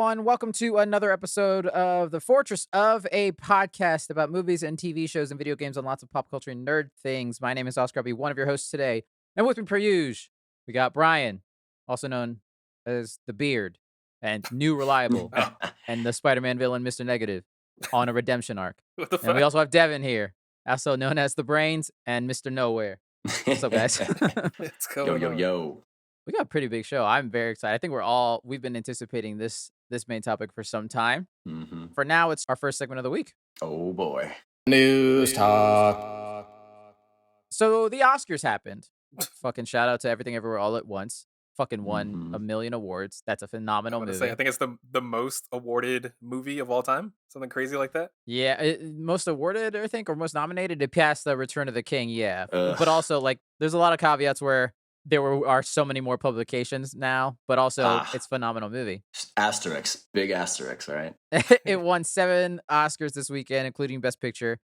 everyone. Welcome to another episode of the Fourtress of a podcast about movies and TV shows and video games and lots of pop culture and nerd things. My name is Oscar. I'll be one of your hosts today. And with me, per usual, we got Brian, also known as the Beard, and New Reliable, and the Spider-Man villain, Mr. Negative, on a redemption arc. What the fuck? And we also have Devin here, also known as the Brains and Mr. Nowhere. What's up, guys? What's going on? Yo. We got a pretty big show. I'm very excited. I think we've been anticipating this main topic for some time. Mm-hmm. For now, it's our first segment of the week. Oh boy. News talk. So the Oscars happened. Fucking shout out to Everything Everywhere All at Once. Fucking won Mhm. a million awards. That's a phenomenal I'm gonna movie. say, I think it's the most awarded movie of all time. Something crazy like that. Yeah, most awarded, I think, or most nominated. It passed the Return of the King, yeah. Ugh. But also, like, there's a lot of caveats where are so many more publications now, but also it's a phenomenal movie. Asterix. Big asterix, right? It won 7 Oscars this weekend, including Best Picture.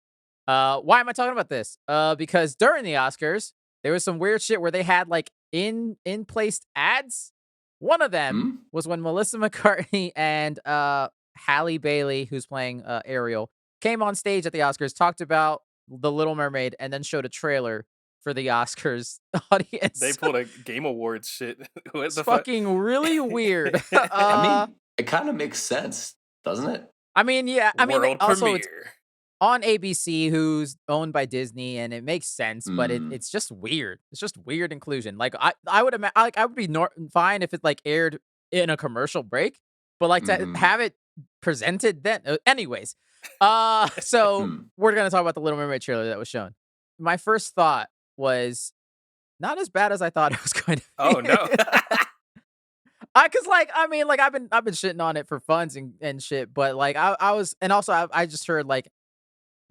Why am I talking about this? Because during the Oscars, there was some weird shit where they had like in-placed ads. One of them was when Melissa McCarthy and Halle Bailey, who's playing Ariel, came on stage at the Oscars, talked about The Little Mermaid, and then showed a trailer for the Oscars audience. They pulled a Game Awards shit. What It's the fuck? fucking really weird. I mean, it kind of makes sense, doesn't it? I mean, yeah. I mean, World also it's premiere. on ABC, who's owned by Disney, and it makes sense, but Mm. it's just weird. It's just weird inclusion. Like I would imagine, I would be fine if it like aired in a commercial break, but like to Mhm. have it presented then. Anyways, so we're gonna talk about the Little Mermaid trailer that was shown. My first thought was not as bad as I thought it was going to be. Oh no. Cause like I mean like I've been shitting on it for funs and shit, but like I was, and also I just heard like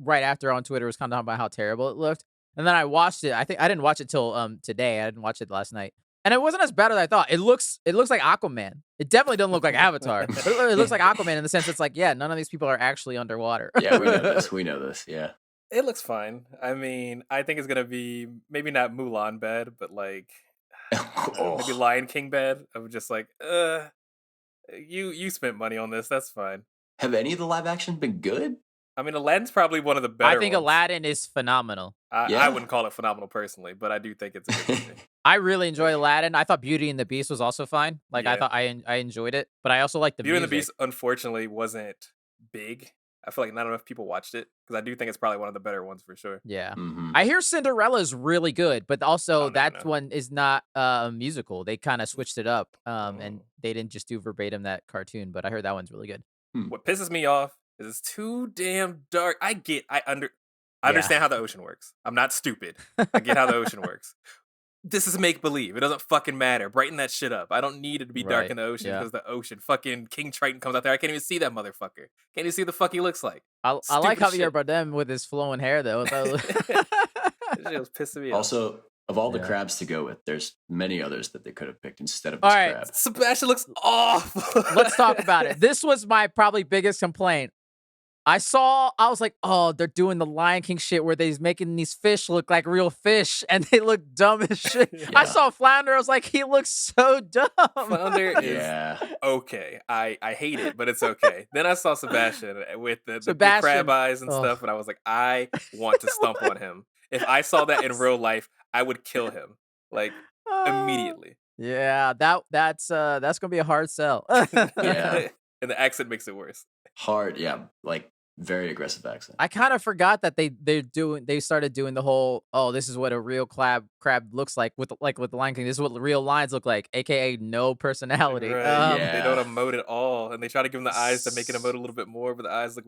right after on Twitter was kind of talking about how terrible it looked, and then I watched it. I think I didn't watch it till today. I didn't watch it last night, and it wasn't as bad as I thought. It looks like Aquaman. It definitely doesn't look like Avatar, but it looks like Aquaman in the sense it's like, yeah, none of these people are actually underwater. Yeah, we know this. We know this. Yeah. It looks fine. I mean, I think it's gonna be maybe not Mulan bad, but like maybe Lion King bad. I'm just like, you spent money on this. That's fine. Have any of the live action been good? I mean, Aladdin's probably one of the better I think ones. Aladdin is phenomenal. Yeah. I wouldn't call it phenomenal personally, but I do think it's a good movie. I really enjoyed Aladdin. I thought Beauty and the Beast was also fine. Like I Yeah. thought I enjoyed it, but I also like the Beauty and the music. Beast, unfortunately, wasn't big. I feel like not enough people watched it because I do think it's probably one of the better ones for sure. Yeah. Mhm. I hear Cinderella's really good, but also Oh, no, that no. one is not a musical. They kind of switched it up, and they didn't just do verbatim that cartoon, but I heard that one's really good. What pisses me off is it's too damn dark. I understand how the ocean works. I'm not stupid. I get how the ocean works. This is make believe. It doesn't fucking matter. Brighten that shit up. I don't need it to be dark Right, in the ocean yeah. because the ocean. Fucking King Triton comes out there. I can't even see that motherfucker. Can't even see what the fuck he looks like. I like Stupid Javier shit. Bardem with his flowing hair though. That shit was pissing me off. Also, of all the Yeah. crabs to go with, there's many others that they could have picked instead of All this right. crab. Sebastian looks awful. Let's talk about it. This was my probably biggest complaint. I was like, oh, they're doing the Lion King shit where they're making these fish look like real fish and they look dumb as shit. I Yeah. saw Flounder. I was like, he looks so dumb. Flounder is Yeah. okay. I hate it, but it's okay. Then I saw Sebastian with the big Sebastian, crab eyes and ugh. stuff, and I was like, I want to stomp on him. If I saw that in real life, I would kill him like immediately. Yeah, that's gonna be a hard sell. Yeah. And the accent makes it worse. Hard. Yeah. Like very aggressive accent. I kind of forgot that they started doing the whole, oh, this is what a real crab looks like with the Lion King. This is what the real lions look like, aka no personality. Right. Yeah. They don't emote at all, and they try to give him the eyes to make it emote a little bit more, but the eyes look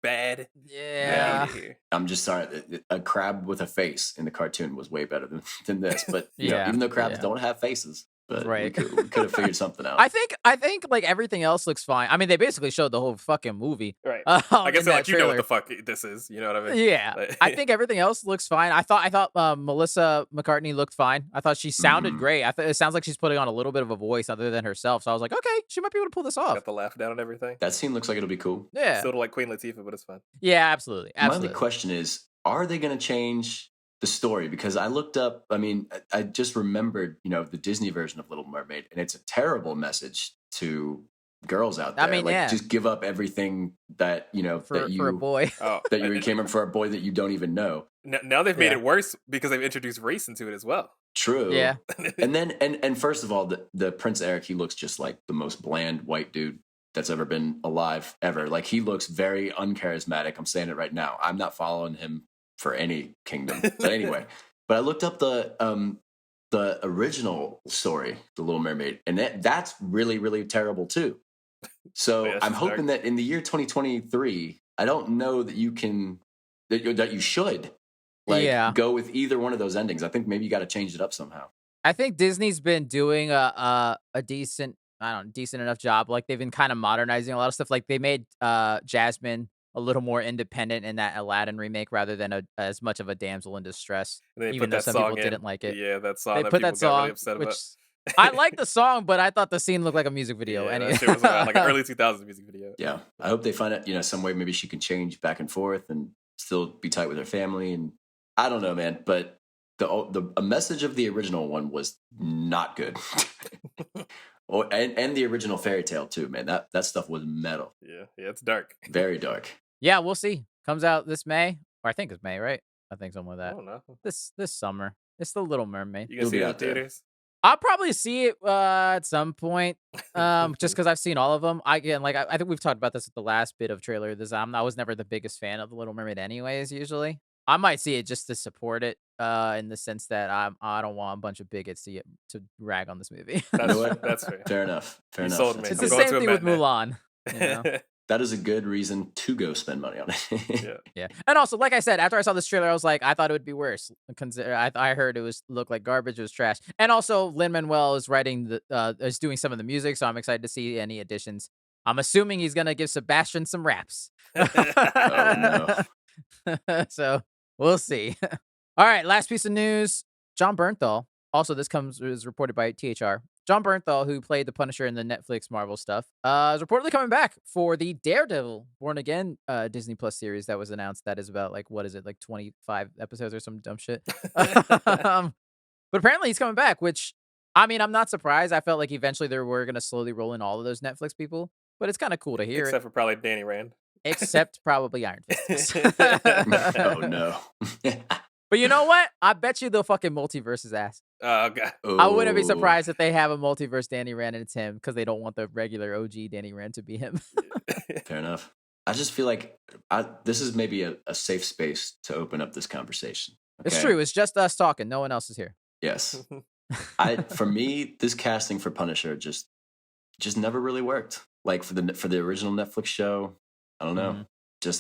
bad. Yeah. I hate it here. I'm just sorry. A crab with a face in the cartoon was way better than this. But you know, Yeah, even though crabs yeah. don't have faces, but Right. we could have figured something out. I think like everything else looks fine. I mean, they basically showed the whole fucking movie. Right. I guess in they're that like, you know what trailer. the fuck this is. You know what I mean? Yeah, Like- I think everything else looks fine. I thought Melissa McCarthy looked fine. I thought she sounded Mhm. great. I thought it sounds like she's putting on a little bit of a voice other than herself. So I was like, okay, she might be able to pull this off. Got the laugh down and everything. That scene looks like it'll be cool. Yeah, Still like Queen Latifah, but it's fine. yeah, absolutely, My absolutely. only question is, are they going to change the story? Because I looked up, I mean, I just remembered, the Disney version of Little Mermaid, and it's a terrible message to girls out there. I mean, Like, yeah, just give up everything that for a boy. Oh, that you came up for a boy that you don't even know. now they've made Yeah. it worse because they've introduced race into it as well. True. Yeah. And then and first of all, the Prince Eric, he looks just like the most bland white dude that's ever been alive ever. Like, he looks very uncharismatic. I'm saying it right now. I'm not following him for any kingdom. But anyway, but I looked up the original story, The Little Mermaid, and that's really, really terrible too. So Yeah, I'm she's hoping dark. that in the year 2023, I don't know that you can that you should like Yeah. go with either one of those endings. I think maybe you got to change it up somehow. I think Disney's been doing a decent, I don't know, decent enough job. Like, they've been kind of modernizing a lot of stuff. Like, they made Jasmine a little more independent in that Aladdin remake rather than as much of a damsel in distress, And they even put though that some people song in. didn't like it. Yeah, that song They that put people that got really song, upset which about. I like the song, but I thought the scene looked like a music video. Yeah, Anyway, that shit was like an early 2000s music video. Yeah, I hope they find it. Some way maybe she can change back and forth and still be tight with her family. And I don't know, man. But the a message of the original one was not good. And the original fairy tale too, man. That stuff was metal, Yeah, it's dark. very dark. yeah, we'll see. Comes out this May, or I think it's May, right? I think something like I that. don't know. This summer. It's the Little Mermaid. You It'll gonna see be it in out there. theaters? I'll probably see it at some point, just because I've seen all of them. I think we've talked about this at the last bit of trailer. I was never the biggest fan of the Little Mermaid, anyways. Usually, I might see it just to support it, in the sense that I don't want a bunch of bigots to rag on this movie. You know what? That's fair. Fair enough. Fair You enough. sold That's me. It's a the I'm good- going same to a thing with Mulan. You know? That is a good reason to go spend money on it. Yeah. Yeah, and also, like I said, after I saw this trailer, I was like, I thought it would be worse. I heard it looked like garbage, it was trash, and also Lin-Manuel is is doing some of the music, so I'm excited to see any additions. I'm assuming he's gonna give Sebastian some raps. Oh, So we'll see. All right, last piece of news: Jon Bernthal. Also, this is reported by THR. Jon Bernthal, who played the Punisher in the Netflix Marvel stuff, is reportedly coming back for the Daredevil Born Again Disney Plus series that was announced. That is about, like, what is it, like 25 episodes or some dumb shit. But apparently he's coming back, which, I mean, I'm not surprised. I felt like eventually they were going to slowly roll in all of those Netflix people, but it's kind of cool to hear Except it. for probably Danny Rand. Except probably Iron Fist. Oh no. But you know what? I bet you the fucking multiverse is ass. Oh god. I wouldn't be Oh. surprised if they have a multiverse Danny Rand and it's him, because they don't want the regular OG Danny Rand to be him. Fair enough. I just feel like this is maybe a safe space to open up this conversation. It's okay? true. It's just us talking. No one else is here. Yes. For me, this casting for Punisher just never really worked. Like, for the original Netflix show, I don't know. Mhm.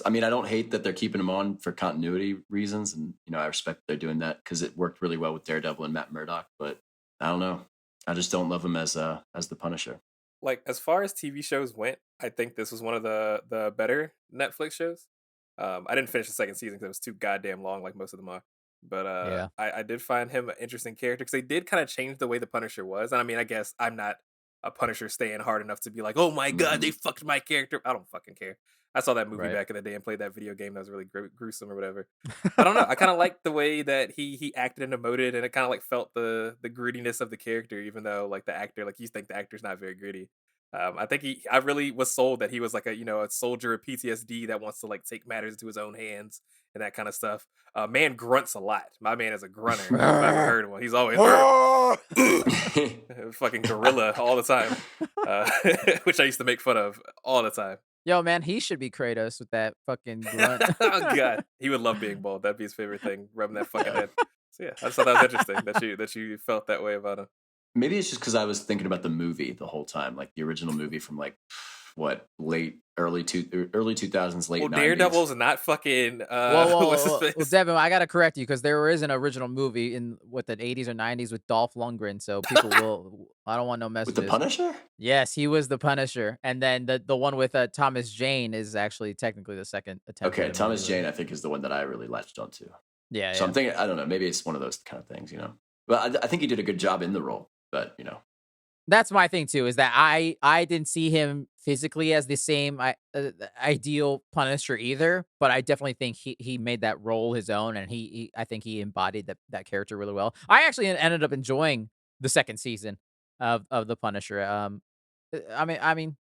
I mean, I don't hate that they're keeping him on for continuity reasons, and I respect they're doing that because it worked really well with Daredevil and Matt Murdock. But I don't know. I just don't love him as the Punisher. Like, as far as TV shows went, I think this was one of the better Netflix shows. I didn't finish the second season because it was too goddamn long, like most of them are. But Yeah. I did find him an interesting character because they did kind of change the way the Punisher was. And I mean, I guess I'm not a Punisher staying hard enough to be like, oh my god, they fucked my character. I don't fucking care. I saw that movie Right. back in the day and played that video game that was really gruesome or whatever. I don't know. I kind of liked the way that he acted and emoted, and it kind of like felt the grittiness of the character, even though like the actor, like you think the actor's not very gritty. I think I really was sold that he was like a soldier of PTSD that wants to like take matters into his own hands and that kind of stuff. Man grunts a lot. My man is a grunter. If I've ever heard one. He's always fucking gorilla all the time, which I used to make fun of all the time. Yo, man, he should be Kratos with that fucking grunt. Oh god, he would love being bald. That'd be his favorite thing, rubbing that fucking head. So yeah, I just thought that was interesting that you felt that way about him. Maybe it's just because I was thinking about the movie the whole time, like the original movie from like early 2000s, late Well, 90s. Daredevil's not fucking. Whoa, What's his whoa. face? Well, Devin, I gotta correct you, because there is an original movie in the 80s or 90s with Dolph Lundgren. So people will. I don't want no With messages. the Punisher? Yes, he was the Punisher, and then the one with Thomas Jane is actually technically the second attempt. Okay, at a Thomas movie. Jane, I think, is the one that I really latched onto. Yeah, So yeah. I'm thinking, I don't know, maybe it's one of those kind of things, But I think he did a good job in the role, but That's my thing too. Is that I didn't see him physically as the same ideal Punisher either, but I definitely think he made that role his own, and I think he embodied that character really well. I actually ended up enjoying the second season of the Punisher. I mean,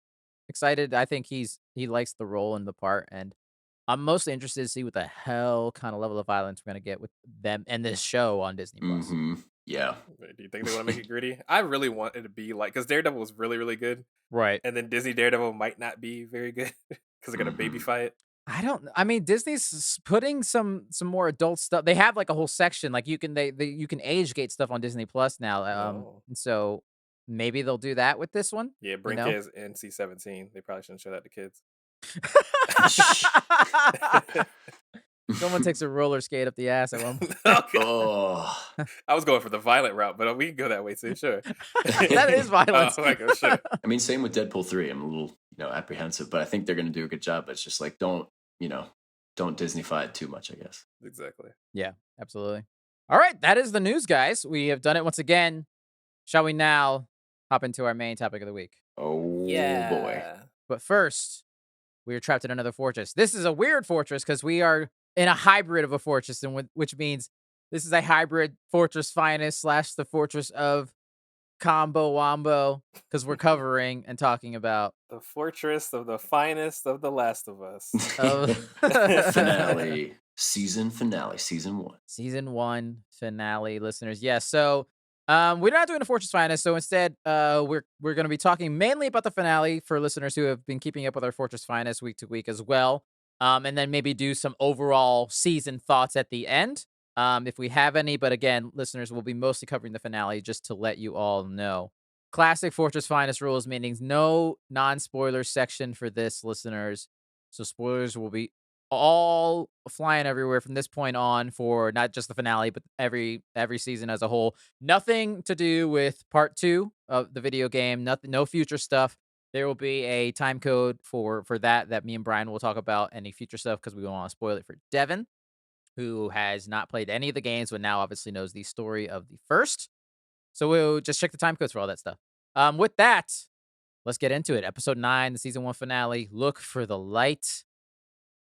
excited. I think he likes the role and the part, and I'm mostly interested to see what the hell kind of level of violence we're gonna get with them and this show on Disney Plus. Yeah. Do you think they want to make it gritty? I really want it to be like, because Daredevil was really, really good, Right. and then Disney Daredevil might not be very good because they're gonna babyfy it. I mean, Disney's putting some more adult stuff. They have like a whole section, like you can you can age gate stuff on Disney Plus now. Oh. And so maybe they'll do that with this one. Yeah, Brink is NC-17. They probably shouldn't show that to kids. Someone takes a roller skate up the ass at one point. Okay. Oh. I was going for the violent route, but we can go that way too. Sure. That is violence. Oh, like, sure. I mean, same with Deadpool 3. I'm a little, apprehensive, but I think they're going to do a good job. But it's just like, don't Disneyfy it too much, I guess. Exactly. Yeah, absolutely. All right, that is the news, guys. We have done it once again. Shall we now hop into our main topic of the week? Oh, boy. But first, we are trapped in another fortress. This is a weird fortress because we are in a hybrid of a fortress, which means this is a hybrid Fourtress Finest / the Fortress of Combo Wombo, because we're covering and talking about the Fortress of the Finest of The Last of Us. Finale. Season 1. Season 1 finale, listeners. Yes, so we're not doing a Fortress Finest, so instead we're going to be talking mainly about the finale for listeners who have been keeping up with our Fortress Finest week to week as well. And then maybe do some overall season thoughts at the end, if we have any. But again, listeners, will be mostly covering the finale just to let you all know. Classic Fortress Finest rules, meaning no non-spoiler section for this, listeners. So spoilers will be all flying everywhere from this point on for not just the finale, but every season as a whole. Nothing to do with part 2 of the video game. Nothing, no future stuff. There will be a time code for that me and Brian will talk about any future stuff because we don't want to spoil it for Devin, who has not played any of the games, but now obviously knows the story of the first. So we'll just check the time codes for all that stuff. With that, let's get into it. Episode 9, the season 1 finale. Look for the light.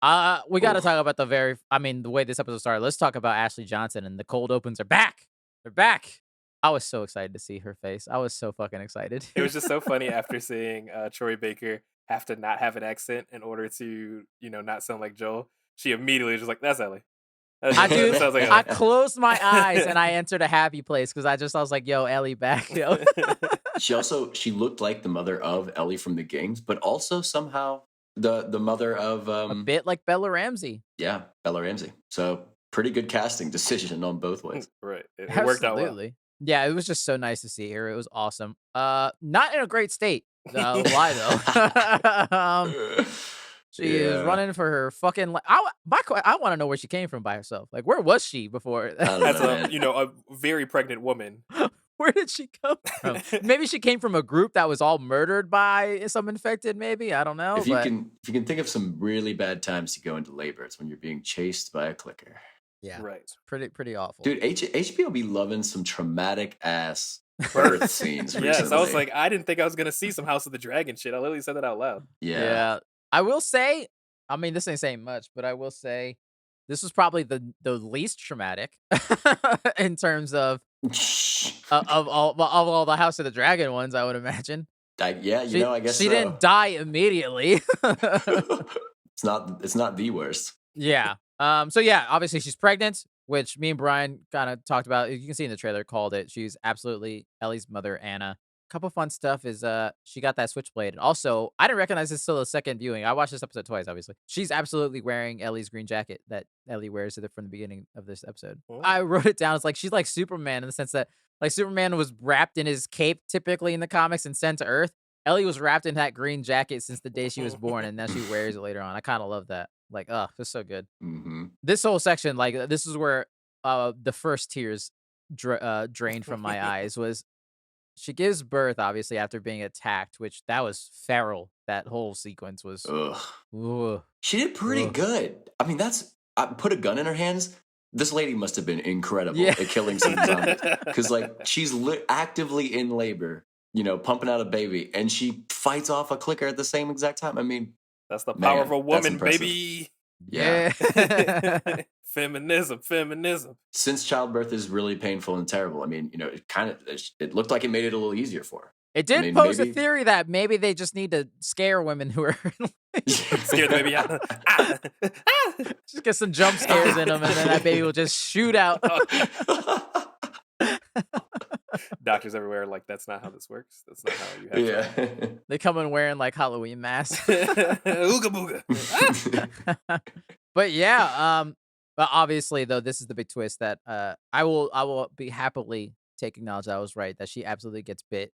We got to talk about the way this episode started. Let's talk about Ashley Johnson and the cold opens are back. They're back. I was so excited to see her face. I was so fucking excited. It was just so funny after seeing Troy Baker have to not have an accent in order to, not sound like Joel. She immediately was just like, that's Ellie. I closed my eyes and I entered a happy place because I was like, yo, Ellie back, yo. She looked like the mother of Ellie from the games, but also somehow the mother of a bit like Bella Ramsey. Yeah, Bella Ramsey. So pretty good casting decision on both ways. Right. It worked out well. Yeah, it was just so nice to see her. It was awesome. Not in a great state. Why though? She is running for her fucking life. I want to know where she came from by herself. Like, where was she before? As a very pregnant woman. Where did she come from? Maybe she came from a group that was all murdered by some infected. Maybe, I don't know. If you can think of some really bad times to go into labor, it's when you're being chased by a clicker. Yeah, right. It's pretty awful, dude. HBO be loving some traumatic ass birth scenes. Yes, I was like, I didn't think I was gonna see some House of the Dragon shit. I literally said that out loud. Yeah. I will say, I mean, this ain't saying much, but I will say this was probably the least traumatic in terms of all the House of the Dragon ones, I would imagine. I guess she didn't die immediately. It's not the worst. Yeah. So yeah, obviously she's pregnant, which me and Brian kind of talked about. You can see in the trailer, called it. She's absolutely Ellie's mother, Anna. Couple fun stuff is she got that switchblade, and also I didn't recognize this till the second viewing. I watched this episode twice, obviously. She's absolutely wearing Ellie's green jacket that Ellie wears from the beginning of this episode. Oh. I wrote it down. It's like she's like Superman in the sense that like Superman was wrapped in his cape typically in the comics and sent to Earth. Ellie was wrapped in that green jacket since the day she was born, and now she wears it later on. I kind of love that. Like, it's so good. Mm-hmm. This whole section, like, this is where the first tears drained from my eyes. Was she gives birth, obviously, after being attacked, which that was feral. That whole sequence was. Ugh. She did pretty good. I mean, I put a gun in her hands. This lady must have been incredible at killing some zombies. Because, like, she's actively in labor, pumping out a baby, and she fights off a clicker at the same exact time. I mean, that's the power of a woman, baby. Yeah. Feminism. Since childbirth is really painful and terrible, I mean, it looked like it made it a little easier for her. It did mean, pose a maybe. theory that maybe they just need to scare women who are Scare the baby out. just get some jump scares in them, and then that baby will just shoot out. Doctors everywhere are like, that's not how this works. That's not how you have Yeah. They come in wearing like Halloween masks. Ooga booga. But yeah, but obviously though, this is the big twist that I will be happily taking knowledge that I was right, that she absolutely gets bit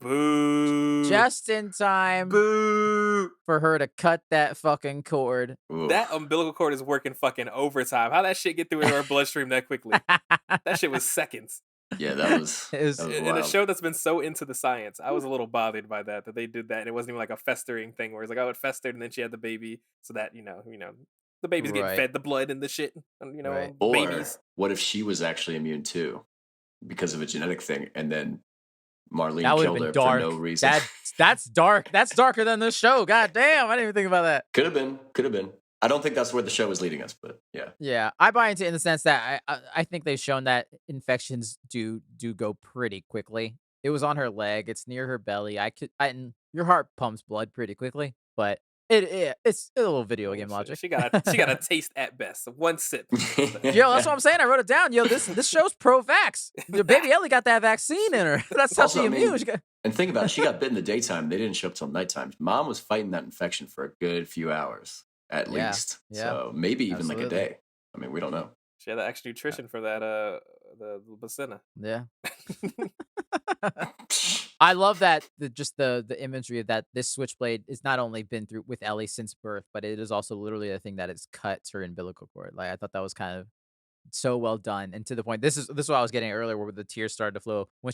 Boo. just in time Boo. for her to cut that fucking cord. That umbilical cord is working fucking overtime. How that shit get through her bloodstream that quickly? That shit was seconds. Yeah, that was In a wild. show that's been so into the science. I was a little bothered by that they did that, and it wasn't even like a festering thing where it's like, oh, it festered, and then she had the baby, so that the baby's getting Right. fed the blood and the shit, and Right. Or babies. what if she was actually immune too, because of a genetic thing, and then Marlene That would have killed been her dark. for no reason? That's dark. That's darker than this show. God damn, I didn't even think about that. Could have been. I don't think that's where the show was leading us, but yeah. Yeah, I buy into it in the sense that I think they've shown that infections do go pretty quickly. It was on her leg. It's near her belly. And your heart pumps blood pretty quickly, but it's a little video game logic. She got a taste at best. One sip. Yo, that's what I'm saying. I wrote it down. Yo, this show's pro-vax. Your baby Ellie got that vaccine in her. That's how Also, she I mean, immune. She got- And think about it, she got bit in the daytime. They didn't show up till nighttime. Mom was fighting that infection for a good few hours, at Yeah, least. yeah, So maybe even like a absolutely. day. I mean, we don't know. She had the extra nutrition for that the bacina. Yeah. I love that the imagery of that this switchblade has not only been through with Ellie since birth, but it is also literally a thing that has cut her umbilical cord. Like I thought that was kind of so well done, and to the point. This is what I was getting earlier, where the tears started to flow when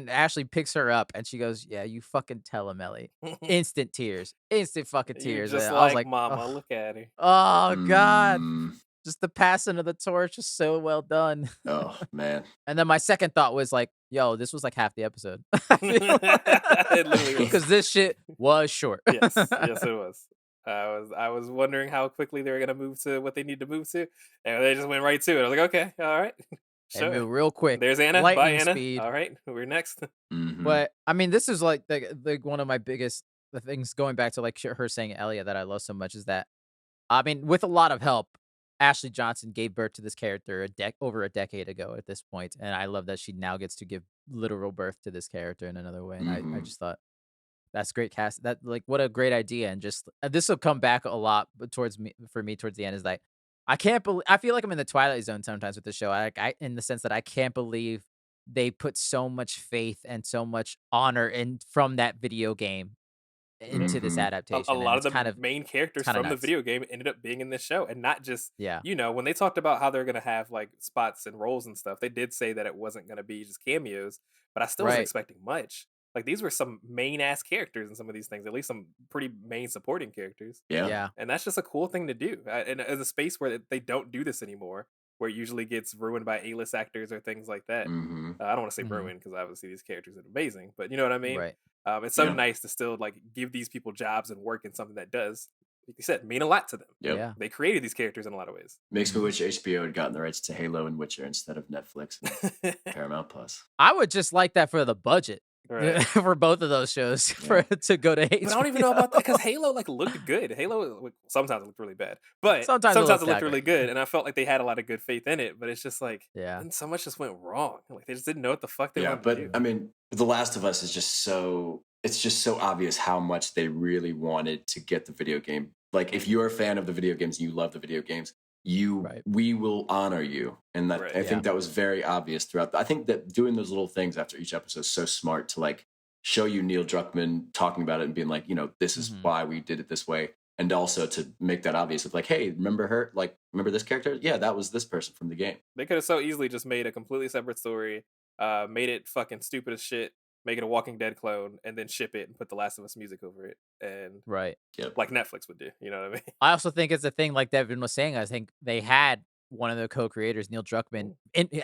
Ashley picks her up, and she goes, "Yeah, you fucking tell him, Ellie." Instant tears, instant fucking You tears. just and I was like, mama, "Ugh." look at her. Oh God, Mm, just the passing of the torch is so well done. oh, man. And then my second thought was like, yo, this was like half the episode. It literally was. Because this shit was short. Yes, it was. I was wondering how quickly they were gonna move to what they need to move to, and they just went right to it. I was like, okay, all right, They sure. move real quick. There's Anna. Lightning Bye, Anna. speed. All right, we're next. Mhm. But I mean, this is like the one of my biggest the things going back to like her saying Elliot that I love so much is that I mean, with a lot of help, Ashley Johnson gave birth to this character over a decade ago at this point, and I love that she now gets to give literal birth to this character in another way. And I Mhm. just thought that's great cast. That like what a great idea, and just this will come back a lot, but towards me towards the end is like I can't believe I feel like I'm in the Twilight Zone sometimes with the show. I in the sense that I can't believe they put so much faith and so much honor in from that video game into this Mhm. adaptation. A and lot it's of the kind of main characters kinda from the nuts. video game ended up being in this show, and not just Yeah. when they talked about how they're gonna have like spots and roles and stuff. They did say that it wasn't gonna be just cameos, but I still wasn't Right. expecting much. Like these were some main ass characters in some of these things, at least some pretty main supporting characters. Yeah. Yeah. And that's just a cool thing to do. And as a space where they don't do this anymore, where it usually gets ruined by A-list actors or things like that. Mhm. I don't want to say Mhm. ruined because obviously these characters are amazing, but you know what I mean? Right. It's so Yeah. nice to still like give these people jobs and work in something that does, like you said, mean a lot to them. Yep. Yeah. They created these characters in a lot of ways. Makes me wish HBO had gotten the rights to Halo and Witcher instead of Netflix and Right. Paramount Plus. I would just like that for the budget for both of those shows for it to go to HBO. But I don't even know about that because Halo like looked good. Halo sometimes looked really bad, but Sometimes sometimes it it looked looked really good, and I felt like they had a lot of good faith in it. But it's just like, Yeah. and so much just went wrong. Like they just didn't know what the fuck they Yeah, wanted but to do. I mean, The Last of Us is just so obvious how much they really wanted to get the video game. Like if you're a fan of the video games, you love the video games, Right. we will honor you. And that Right. I think that was very obvious throughout. I think that doing those little things after each episode is so smart to like show you Neil Druckmann talking about it and being like, this is Mhm. why we did it this way. And also to make that obvious of like, hey, remember her? Like, remember this character? Yeah, that was this person from the game. They could have so easily just made a completely separate story, made it fucking stupid as shit, make it a Walking Dead clone, and then ship it and put The Last of Us music over it, and Right. like Netflix would do. You know what I mean? I also think it's a thing like Devin was saying. I think they had one of the co-creators, Neil Druckmann,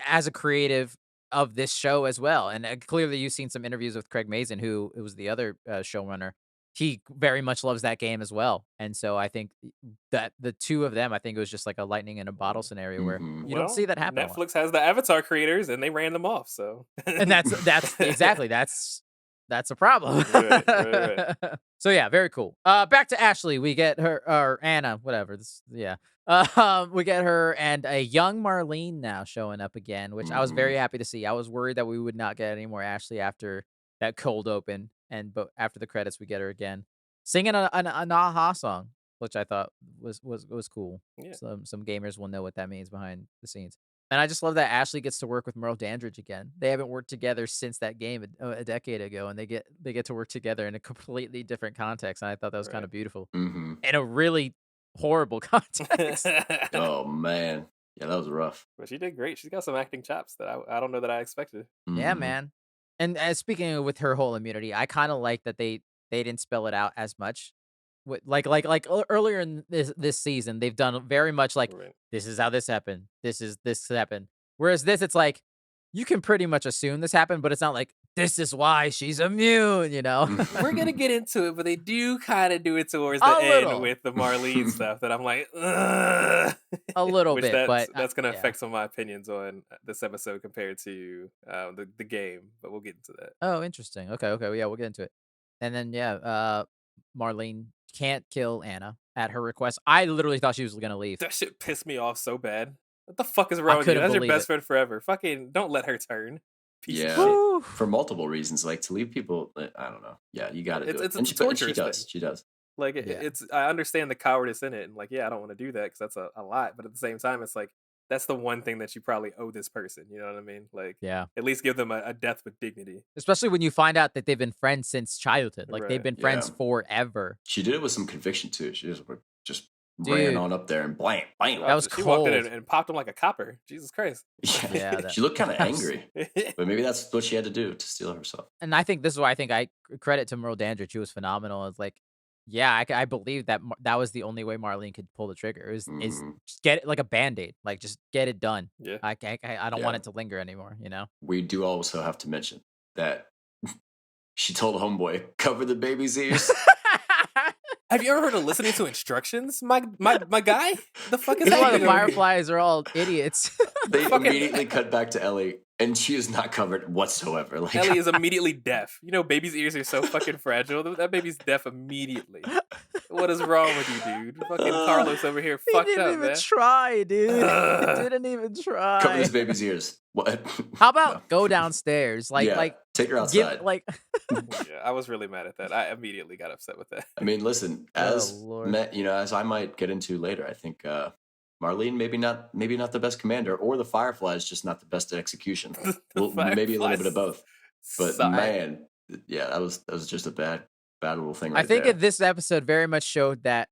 as a creative of this show as well. And clearly, you've seen some interviews with Craig Mazin, who was the other showrunner. He very much loves that game as well. And so I think that the two of them, I think it was just like a lightning in a bottle scenario where Mhm. you don't see that happen. a lot. Netflix has the Avatar creators, and they ran them off. So, And that's exactly that's that's a problem. Right. So yeah, very cool. Back to Ashley. We get her or Anna, whatever. Yeah. We get her and a young Marlene now showing up again, which I was very happy to see. I was worried that we would not get any more Ashley after that cold open, but after the credits, we get her again singing an Aha song, which I thought was cool. Yeah. Some gamers will know what that means behind the scenes. And I just love that Ashley gets to work with Merle Dandridge again. They haven't worked together since that game a decade ago, and they get to work together in a completely different context. And I thought that was kind of beautiful in a really horrible context. Oh man, yeah, that was rough. But she did great. She's got some acting chops that I don't know that I expected. Yeah, man. And speaking of with her whole immunity, I kind of like that they didn't spell it out as much. Earlier in this season, they've done very much like this is how this happened. This happened. Whereas this, it's like you can pretty much assume this happened, but it's not like this is why she's immune. We're gonna get into it, but they do kind of do it towards the A little. end with the Marlene stuff that I'm like, ugh. A little bit, but that's gonna affect some of my opinions on this episode compared to the game. But we'll get into that. Oh, interesting. Okay, yeah, we'll get into it. And then Marlene can't kill Anna at her request. I literally thought she was gonna leave. That shit pissed me off so bad. What the fuck is wrong with you? That's your best friend forever. Fucking don't let her turn. Piece of shit. For multiple reasons, like to leave people. I don't know. Yeah, you got to do it. It's a torture. She does. Like it's. I understand the cowardice in it, and like, yeah, I don't want to do that because that's a lot. But at the same time, it's like that's the one thing that you probably owe this person. You know what I mean? Like, at least give them a death with dignity. Especially when you find out that they've been friends since childhood. Like they've been friends forever. She did it with some conviction too. She just ran on up there and blam. That was she cold. walked in and popped him like a copper. Jesus Christ. Yeah, she looked kind of angry, but maybe that's what she had to do to steal herself. And I think this is why I credit to Merle Dandridge. She was phenomenal. It's like, yeah, I believe that that was the only way Marlene could pull the trigger. Is just get it like a Band-Aid. Like just get it done. Yeah. I don't want it to linger anymore. We do also have to mention that she told homeboy cover the baby's ears. Have you ever heard of listening to instructions, my guy? The fuck is that? that? The Fireflies are all idiots. They immediately cut back to Ellie, and she is not covered whatsoever. Like, Ellie is immediately deaf. You know, babies' ears are so fucking fragile. That baby's deaf immediately. What is wrong with you, dude? Fucking Carlos over here fucked up, man. He didn't even try, dude. He didn't even try. Cover this baby's ears. What? How about go downstairs? Like take her outside. Yeah, I was really mad at that. I immediately got upset with that. I mean, listen, as I might get into later, I think Marlene maybe not the best commander, or the Fireflies just not the best at execution. Maybe a little bit of both. But man, yeah, that was just a bad little thing. Right I think there. this episode very much showed that.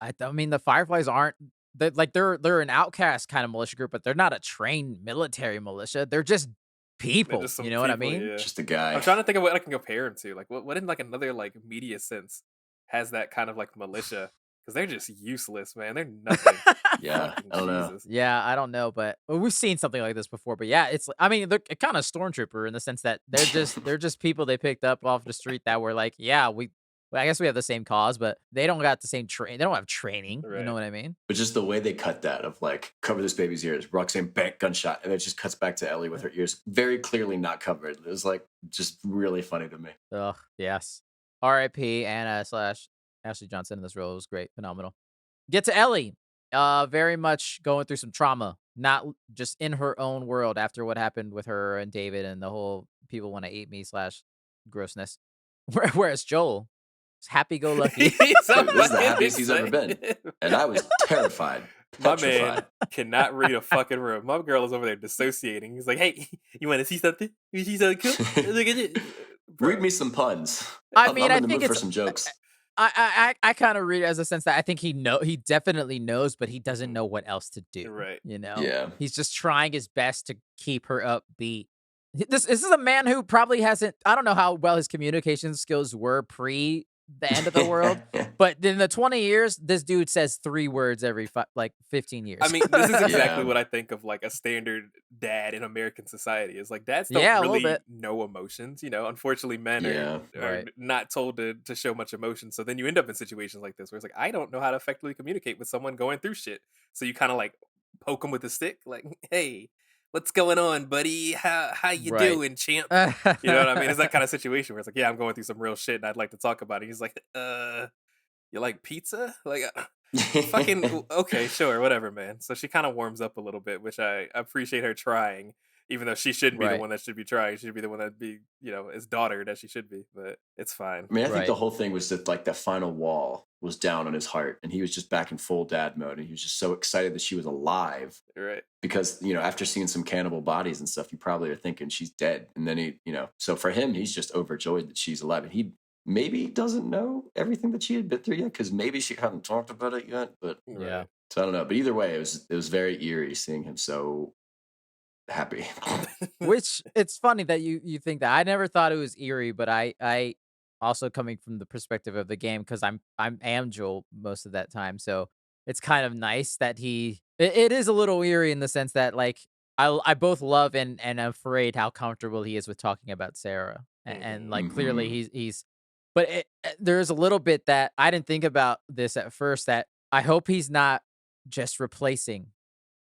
I mean, the Fireflies aren't. They're an outcast kind of militia group, but they're not a trained military militia. They're just people. Just you know what I mean? Yeah. Just a guy. I'm trying to think of what I can compare them to. Like, what in like another like media sense has that kind of like militia? Because they're just useless, man. They're nothing. Yeah, I don't know. Yeah, I don't know, but we've seen something like this before. But yeah, I mean, they're kind of stormtrooper in the sense that they're just people they picked up off the street that were like, yeah, I guess we have the same cause, but they don't got the same train. They don't have training. Right. You know what I mean? But just the way they cut that of like cover this baby's ears, Roxanne bang gunshot, and then it just cuts back to Ellie with her ears very clearly not covered. It was like just really funny to me. Ugh, yes. R.I.P. Anna / Ashley Johnson in this role was great, phenomenal. Get to Ellie. Very much going through some trauma, not just in her own world after what happened with her and David and the whole people want to eat me / grossness. Whereas Joel, happy-go-lucky. This is the happiest he's ever been. And I was terrified. My man cannot read a fucking room. My girl is over there dissociating. He's like, hey, you want to see something? You see something cool? Look at it. Read me some puns. I think it's for some jokes. I kind of read it as a sense that I think he definitely knows, but he doesn't know what else to do. Right. You know? Yeah. He's just trying his best to keep her upbeat. This is a man who probably hasn't, I don't know how well his communication skills were pre the end of the world, but in the 20 years, this dude says 3 words every 15 years. I mean, this is exactly what I think of like a standard dad in American society. Is like dads don't really know emotions. You know, unfortunately, men are not told to show much emotion. So then you end up in situations like this where it's like, I don't know how to effectively communicate with someone going through shit. So you kind of like poke them with a stick, like, hey, what's going on, buddy? How you Right. doing, champ? You know what I mean? It's that kind of situation where it's like, yeah, I'm going through some real shit and I'd like to talk about it. He's like, you like pizza? Like, fucking okay, sure, whatever, man. So she kind of warms up a little bit, which I appreciate her trying, even though she shouldn't be the Right. one that should be trying. She should be the one that be, his daughter that she should be. But it's fine. I mean, I think the Right. whole thing was that like that final wall was down on his heart, and he was just back in full dad mode, and he was just so excited that she was alive. Right. Because after seeing some cannibal bodies and stuff, you probably are thinking she's dead, and then so for him, he's just overjoyed that she's alive, and he maybe doesn't know everything that she had been through yet, because maybe she hadn't talked about it yet. But Yeah. so I don't know. But either way, it was very eerie seeing him so happy. Which it's funny that you think that. I never thought it was eerie, but I also coming from the perspective of the game because I am Joel most of that time, so it's kind of nice that it is a little eerie in the sense that like I both love and am afraid how comfortable he is with talking about Sarah and like clearly Mhm. he's but there's a little bit that I didn't think about this at first that I hope he's not just replacing.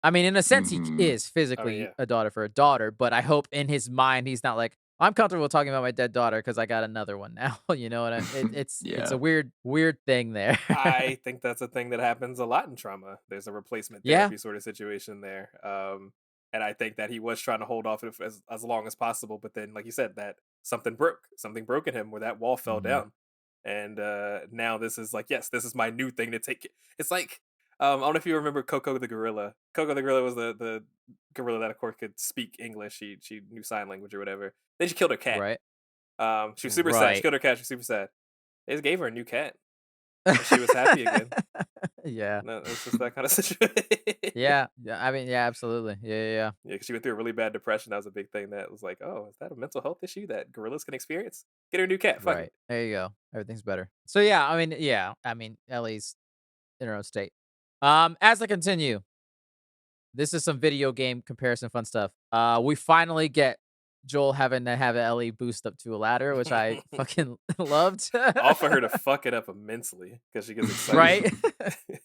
I mean, in a sense, he Mhm. is Oh physically yeah. a daughter for a daughter, but I hope in his mind he's not like, I'm comfortable talking about my dead daughter because I got another one now. You know what it's a Yeah. weird thing there. I think that's a thing that happens a lot in trauma. There's a replacement Yeah, therapy sort of situation there. And I think that he was trying to hold off as long as possible, but then, like you said, that something broke in him where that wall fell mhm, down, and now this is like, yes, this is my new thing to take. It's like, I don't know if you remember Coco the gorilla. Coco the gorilla was the gorilla that, of course, could speak English. She knew sign language or whatever. Then she killed her cat. right, She was super sad. She right. killed her cat. She was super sad. They just gave her a new cat, and she was happy again. Yeah, No, it's just that kind of situation. yeah, yeah. I mean, yeah, absolutely. Yeah, yeah, yeah. Yeah, 'cause she went through a really bad depression. That was a big thing that was like, "Oh, is that a mental health issue that gorillas can experience? Get her a new cat, fuck Right. it." There you go. Everything's better. So yeah. I mean, Ellie's in her own state. As I continue, this is some video game comparison fun stuff. We finally get Joel having to have Ellie boost up to a ladder, which I fucking loved. All for her to fuck it up immensely because she gets excited. Right?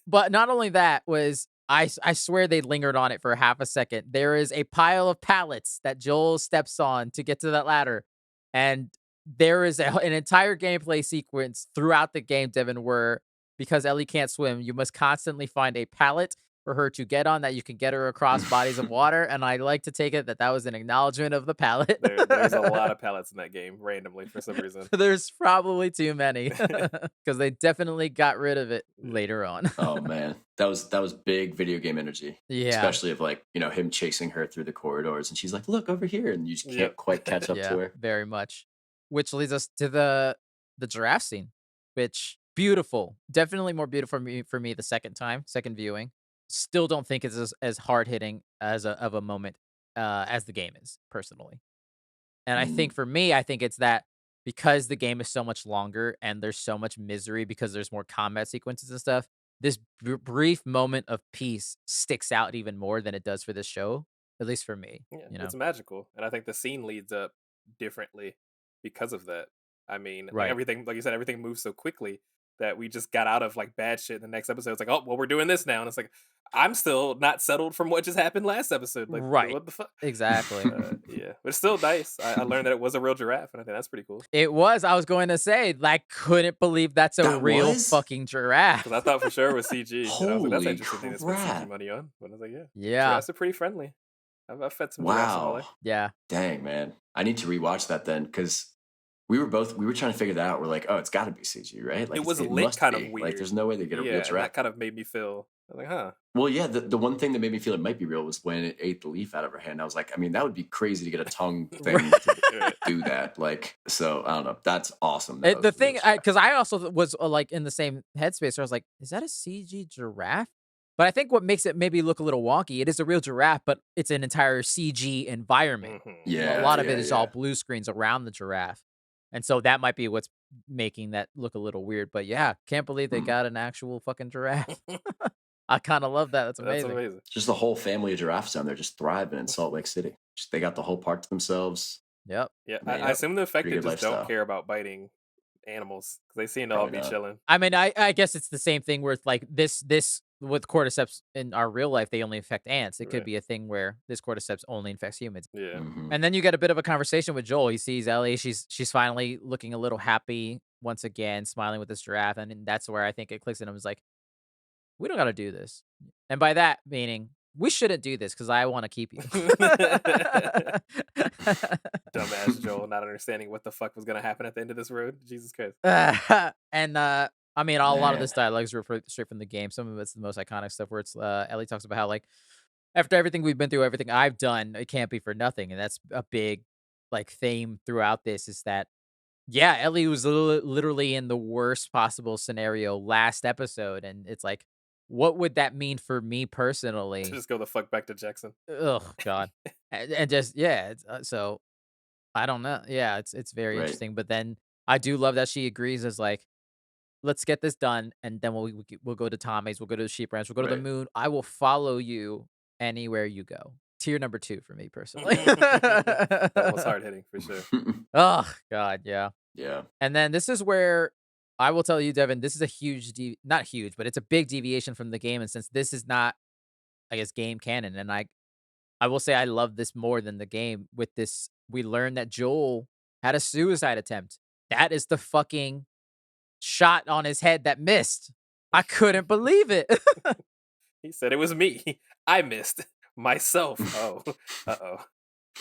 But not only that was I swear they lingered on it for half a second. There is a pile of pallets that Joel steps on to get to that ladder, and there is an entire gameplay sequence throughout the game, Devin, where because Ellie can't swim, you must constantly find a pallet for her to get on that you can get her across bodies of water, and I like to take it that that was an acknowledgement of the pallet. There's a lot of pallets in that game randomly for some reason. There's probably too many because they definitely got rid of it later on. Oh man, that was big video game energy, Yeah. especially of like him chasing her through the corridors, and she's like, "Look over here," and you just Yep. can't quite catch up to Yeah, her. very much. Which leads us to the giraffe scene, which beautiful. Definitely more beautiful for me the second viewing. Still don't think it's as hard hitting as of a moment as the game is personally. And I think Mm, for me, I think it's that because the game is so much longer and there's so much misery because there's more combat sequences and stuff, this brief moment of peace sticks out even more than it does for this show, at least for me, Yeah, you know? it's magical, and I think the scene leads up differently because of that. I mean, like Right. everything, like you said, everything moves so quickly that we just got out of like bad shit. In the next episode, it's like, oh, well, we're doing this now, and it's like, I'm still not settled from what just happened last episode. Like, Right. what the fuck? Exactly. Yeah, but it's still nice. I learned that it was a real giraffe, and I think that's pretty cool. It was. I was going to say, like, couldn't believe that's a that real was fucking Because I giraffe. thought for sure it was CG, and I was like, that's an holy interesting thing to spend CG crap! money on. But I was like, yeah, Yeah. giraffes are pretty friendly. I've fed some giraffes in my Wow, life. Yeah. dang man, I need to rewatch that then because we were trying to figure that out. We're like, oh, it's got to be CG, right? It Like was it lit must kind of be. Like weird. there's no way they get a real Yeah, and giraffe. that kind of made me feel I was like, huh. Well, yeah, the one thing that made me feel it might be real was when it ate the leaf out of her hand. I was like, I mean, that would be crazy to get a tongue thing to Right. do that. Like, so I don't know. That's awesome. That The was a real thing, giraffe. because I also was like in the same headspace where I was like, is that a CG giraffe? But I think what makes it maybe look a little wonky, it is a real giraffe, but it's an entire CG environment. A Yeah, Yeah, lot of it yeah, is all yeah. blue screens around the giraffe. And so that might be what's making that look a little weird. But yeah, can't believe they Hmm. got an actual fucking giraffe. I kind of love that. That's that's amazing. amazing. Just the whole family of giraffes down there just thriving in Salt Lake City. Just, they got the whole park to themselves. Yep. Yeah, Man, I assume the pretty affected good just don't lifestyle. care about biting animals because they seem to all Probably be not. chilling. I mean, I guess it's the same thing where it's like this with cordyceps in our real life, they only affect ants. It could Right. be a thing where this cordyceps only infects humans. Yeah. And then you get a bit of a conversation with Joel. He sees Ellie. She's finally looking a little happy once again, smiling with this giraffe. And then that's where I think it clicks in him. It's like, we don't got to do this. And by that meaning, we shouldn't do this because I want to keep you. Dumbass Joel not understanding what the fuck was gonna happen at the end of this road. Jesus Christ. And I mean, a lot of Man. this dialogue is straight from the game. Some of it's the most iconic stuff where it's Ellie talks about how like after everything we've been through, everything I've done, it can't be for nothing. And that's a big like theme throughout this is that yeah, Ellie was literally in the worst possible scenario last episode, and it's like, what would that mean for me personally? Just go the fuck back to Jackson. Ugh, God, and just yeah. So I don't know. Yeah, it's very Right. interesting. But then I do love that she agrees as like, let's get this done, and then we'll go to Tommy's, we'll go to the sheep ranch, we'll go to the Right. moon. I will follow you anywhere you go. Tier number 2 for me personally. That was hard hitting for sure. Oh God, yeah. Yeah. And then this is where I will tell you, Devin, this is a huge, not huge, but it's a big deviation from the game. And since this is not, I guess, game canon, and I will say I love this more than the game. With this, we learned that Joel had a suicide attempt. That is the fucking shot on his head that missed. I couldn't believe it. He said it was me. I missed myself. Oh, uh-oh.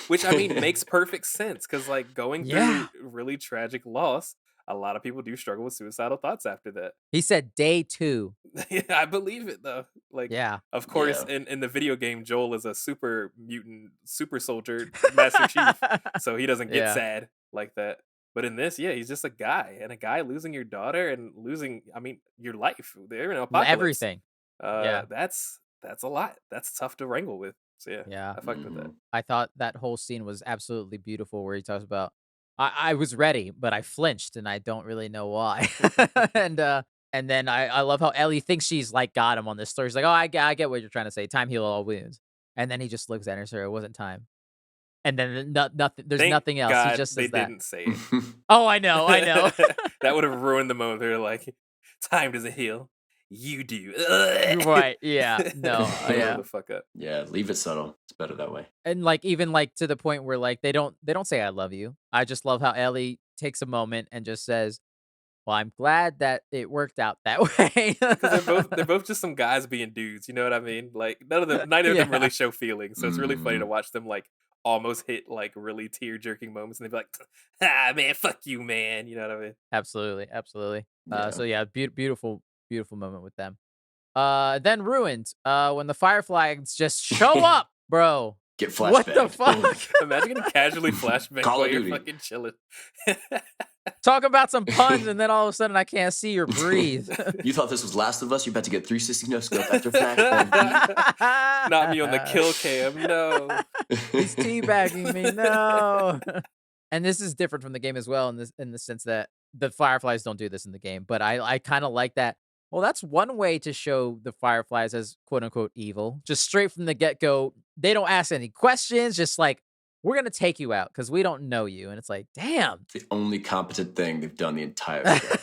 Which, I mean, makes perfect sense because, like, going Yeah. through really tragic loss, a lot of people do struggle with suicidal thoughts after that. He said day 2. Yeah, I believe it, though. Like, Yeah. of course, Yeah. in the video game, Joel is a super mutant, super soldier, Master Chief, so he doesn't get Yeah. sad like that. But in this, yeah, he's just a guy, and a guy losing your daughter and losing, I mean, your life. They're in an apocalypse. Everything. Yeah. That's a lot. That's tough to wrangle with. So yeah, Yeah. I fucked with that. I thought that whole scene was absolutely beautiful where he talks about I was ready, but I flinched and I don't really know why. And then I love how Ellie thinks she's like got him on this story. She's like, oh, I get what you're trying to say. Time heal all wounds. And then he just looks at her and says, it wasn't time. And then nothing. There's Thank nothing else. God He just they says that. didn't say it. Oh, I know. That would have ruined the moment. They're like, time doesn't heal. You do. Right. Yeah. No. Blow Yeah. the fuck up. Yeah. Leave it subtle. It's better that way. And like even like to the point where like they don't say I love you. I just love how Ellie takes a moment and just says, well, I'm glad that it worked out that way. Because they're both just some guys being dudes. You know what I mean? Like neither of them Yeah. really show feelings. So it's really funny to Mhm. watch them like almost hit like really tear jerking moments, and they'd be like, "Ah, man, fuck you, man." You know what I mean? Absolutely. Yeah. So yeah, beautiful moment with them. Then ruined. When the Fireflies just show up, bro. Get What the flashbang. fuck? Imagine getting casually flashbang Call while of you're Duty. fucking chilling. Talk about some puns, and then all of a sudden I can't see or breathe. You thought this was Last of Us? You about to get 360 no scope after flashbang. Not me on the kill cam. No. He's teabagging me. No. And this is different from the game as well in the sense that the Fireflies don't do this in the game, but I kind of like that. Well, that's one way to show the Fireflies as quote unquote evil. Just straight from the get go, they don't ask any questions. Just like, we're gonna take you out because we don't know you, and it's like, damn. The only competent thing they've done the entire show.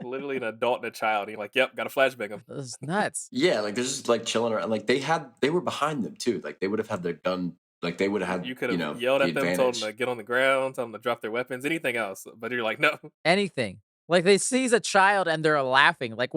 Literally an adult and a child. And you're like, yep, got to flashbang them. That's nuts. Yeah, like they're just like chilling around. Like they were behind them too. Like they would have had their gun. Like they would have had. You could have know, yelled the at them, told advantage. them to get on the ground, told them to drop their weapons, anything else. But you're like, no. Anything. Like they sees a child and they're laughing. Like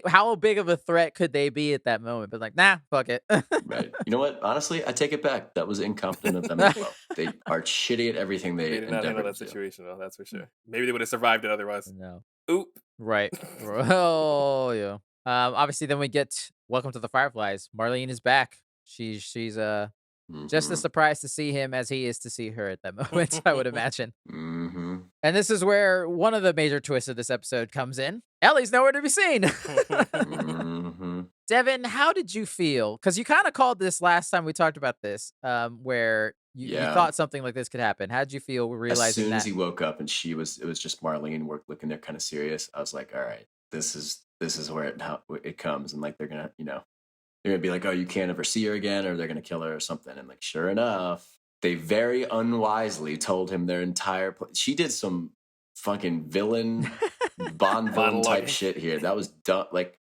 how big of a threat could they be at that moment? But like, nah, fuck it. Right. You know what? Honestly, I take it back. That was incompetent of them as well. They are shitty at everything they They did not handle endeavored that to do. situation well, that's for sure. Maybe they would have survived it otherwise. No. Oop. Right. Oh yeah. Obviously then we get Welcome to the Fireflies. Marlene is back. She's just as Mhm. surprised to see him as he is to see her at that moment, I would imagine. Mhm. And this is where one of the major twists of this episode comes in. Ellie's nowhere to be seen. Mhm. Devin, how did you feel? Because you kind of called this last time we talked about this, where you Yeah. thought something like this could happen. How did you feel As realizing soon as that? he woke up and it was just Marlene looking there kind of serious. I was like, all right, this is where it comes, and like they're gonna be like, oh, you can't ever see her again, or they're gonna kill her or something. And like, sure enough, they very unwisely told him their entire. She did some fucking villain Bond villain type Monologuing. shit here. That was dumb. Like,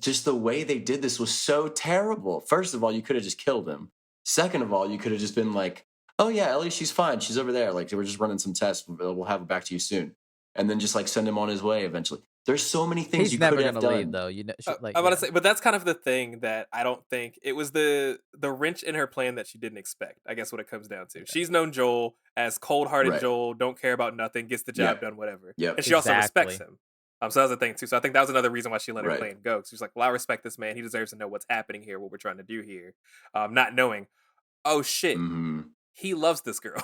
just the way they did this was so terrible. First of all, you could have just killed him. Second of all, you could have just been like, oh yeah, Ellie, she's fine. She's over there. Like, we're just running some tests. We'll have her back to you soon. And then just like send him on his way eventually. There's so many things He's you never could have gonna done. leave though. You know, like I want yeah. to say, but that's kind of the thing that I don't think it was the wrench in her plan that she didn't expect. I guess what it comes down to. She's known Joel as cold-hearted Right. Joel, don't care about nothing, gets the job Yep. done, whatever. Yep. And she also respects Exactly. him. So that was the thing too. So I think that was another reason why she let her Right. plan go. She's like, well, I respect this man. He deserves to know what's happening here, what we're trying to do here. Not knowing, oh shit, Mhm. he loves this girl.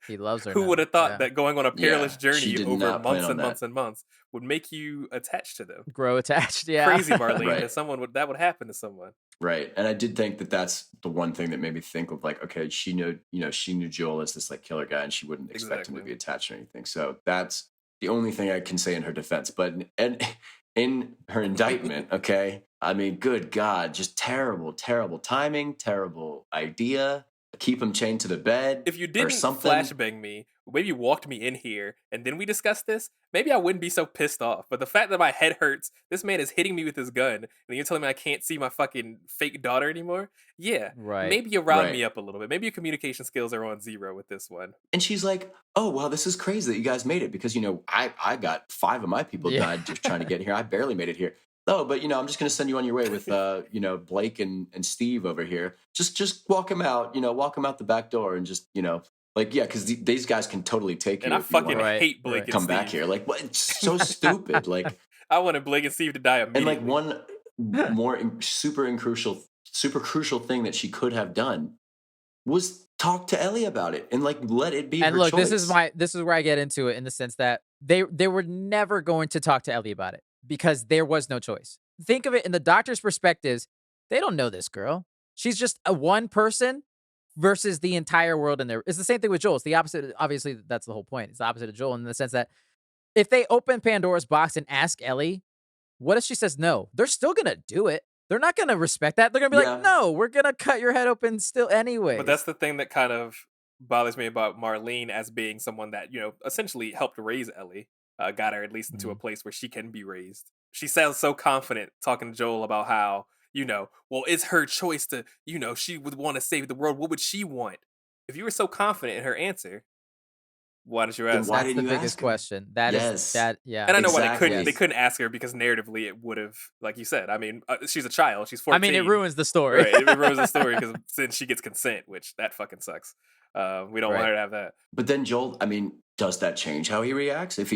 He loves her. Who now. would have thought Yeah. that going on a peerless She journey did over not plan months on and that. months and months would make you attached to them? Grow attached? Yeah. Crazy, Marlene, Right. that someone would happen to someone. Right. And I did think that that's the one thing that made me think of like, okay, she knew Joel as this like killer guy and she wouldn't expect him to Exactly. be attached or anything. So that's the only thing I can say in her defense. But in her indictment, okay, I mean, good God, just terrible, terrible timing, terrible idea. Keep him chained to the bed. If you or didn't something. flashbang me, maybe you walked me in here and then we discussed this, maybe I wouldn't be so pissed off. But the fact that my head hurts, this man is hitting me with his gun, and you're telling me I can't see my fucking fake daughter anymore? Yeah. Right. Maybe you riled Right. me up a little bit. Maybe your communication skills are on zero with this one. And she's like, oh, wow, this is crazy that you guys made it because, I got 5 of my people Yeah. died just trying to get here. I barely made it here. Oh, but, I'm just going to send you on your way with, Blake and Steve over here. Just walk him out, walk him out the back door and just, because these guys can totally take And you I if you wanna want Right, hate Blake right. and to come Steve. back here. Like, what? It's so stupid. Like, I wanted Blake and Steve to die and immediately. like one more super crucial thing that she could have done was talk to Ellie about it and like let it be And her look, choice. this is where I get into it in the sense that they were never going to talk to Ellie about it because there was no choice. Think of it in the doctor's perspectives. They don't know this girl. She's just a one person versus the entire world in there. It's the same thing with Joel. It's the opposite. Obviously, that's the whole point. It's the opposite of Joel in the sense that if they open Pandora's box and ask Ellie, what if she says no? They're still going to do it. They're not going to respect that. They're going to be Yeah. like, no, we're going to cut your head open still anyway. But that's the thing that kind of bothers me about Marlene as being someone that, essentially helped raise Ellie, got her at least into a place where she can be raised. She sounds so confident talking to Joel about how, well, it's her choice to, she would want to save the world. What would she want? If you were so confident in her answer, why did you Then ask? why her? That's didn't the you biggest ask her? question. That is Yes. that. Yeah. And I know why Exactly. they couldn't ask her because narratively it would have, like you said, I mean, she's a child. She's 14. I mean, it ruins the story. Right, it ruins the story because since she gets consent, which that fucking sucks. We don't want Right. her to have that. But then Joel, I mean, does that change how he reacts? If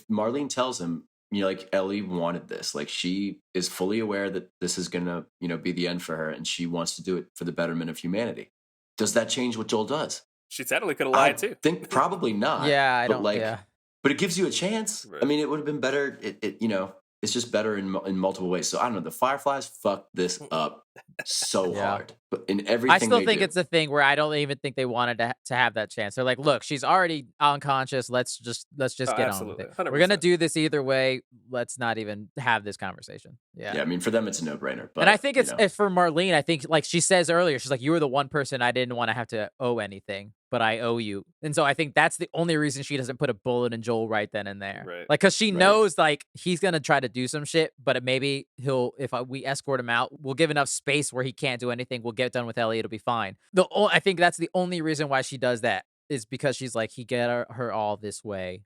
Marlene tells him, like Ellie wanted this, like she is fully aware that this is gonna, be the end for her, and she wants to do it for the betterment of humanity. Does that change what Joel does? She totally could have lied I too. think probably not. Yeah, I but don't. like, Yeah. but it gives you a chance. Right. I mean, it would have been better. It's just better in multiple ways. So I don't know. The Fireflies fucked this up so Yeah. hard, but in everything I still they think do. it's a thing where I don't even think they wanted to have that chance. They're like, look, she's already unconscious. Let's just Oh, get on with absolutely. it. We're gonna 100%. do this either way. Let's not even have this conversation. Yeah. Yeah, I mean, for them, it's a no-brainer. But And I think you it's know. if for Marlene, I think like she says earlier, she's like, you were the one person I didn't want to have to owe anything, but I owe you. And so I think that's the only reason she doesn't put a bullet in Joel right then and there. Right. Like, cause she Right. knows like he's going to try to do some shit, but maybe if we escort him out, we'll give enough space where he can't do anything. We'll get done with Ellie. It'll be fine. I think that's the only reason why she does that is because she's like, he get her all this way.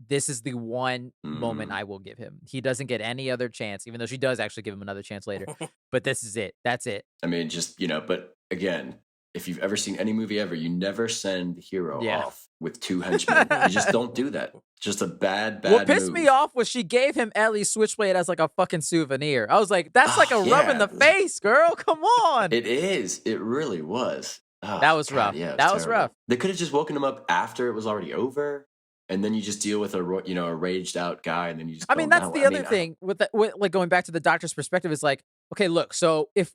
This is the one moment I will give him. He doesn't get any other chance, even though she does actually give him another chance later. But this is it. That's it. I mean, just, but again, if you've ever seen any movie ever, you never send the hero Yeah. off with 2 henchmen. You just don't do that. Just a bad What pissed move. me off was she gave him Ellie's switchblade as like a fucking souvenir. I was like, that's like a rub in the yeah. face, girl. Come on. It is. It really was. Oh, That was God, rough. Yeah, it That was terrible. rough. They could have just woken him up after it was already over, and then you just deal with a raged out guy, and then you just. I go mean, him that's that the way. I other mean, thing with like going back to the doctor's perspective is like, okay, look, so if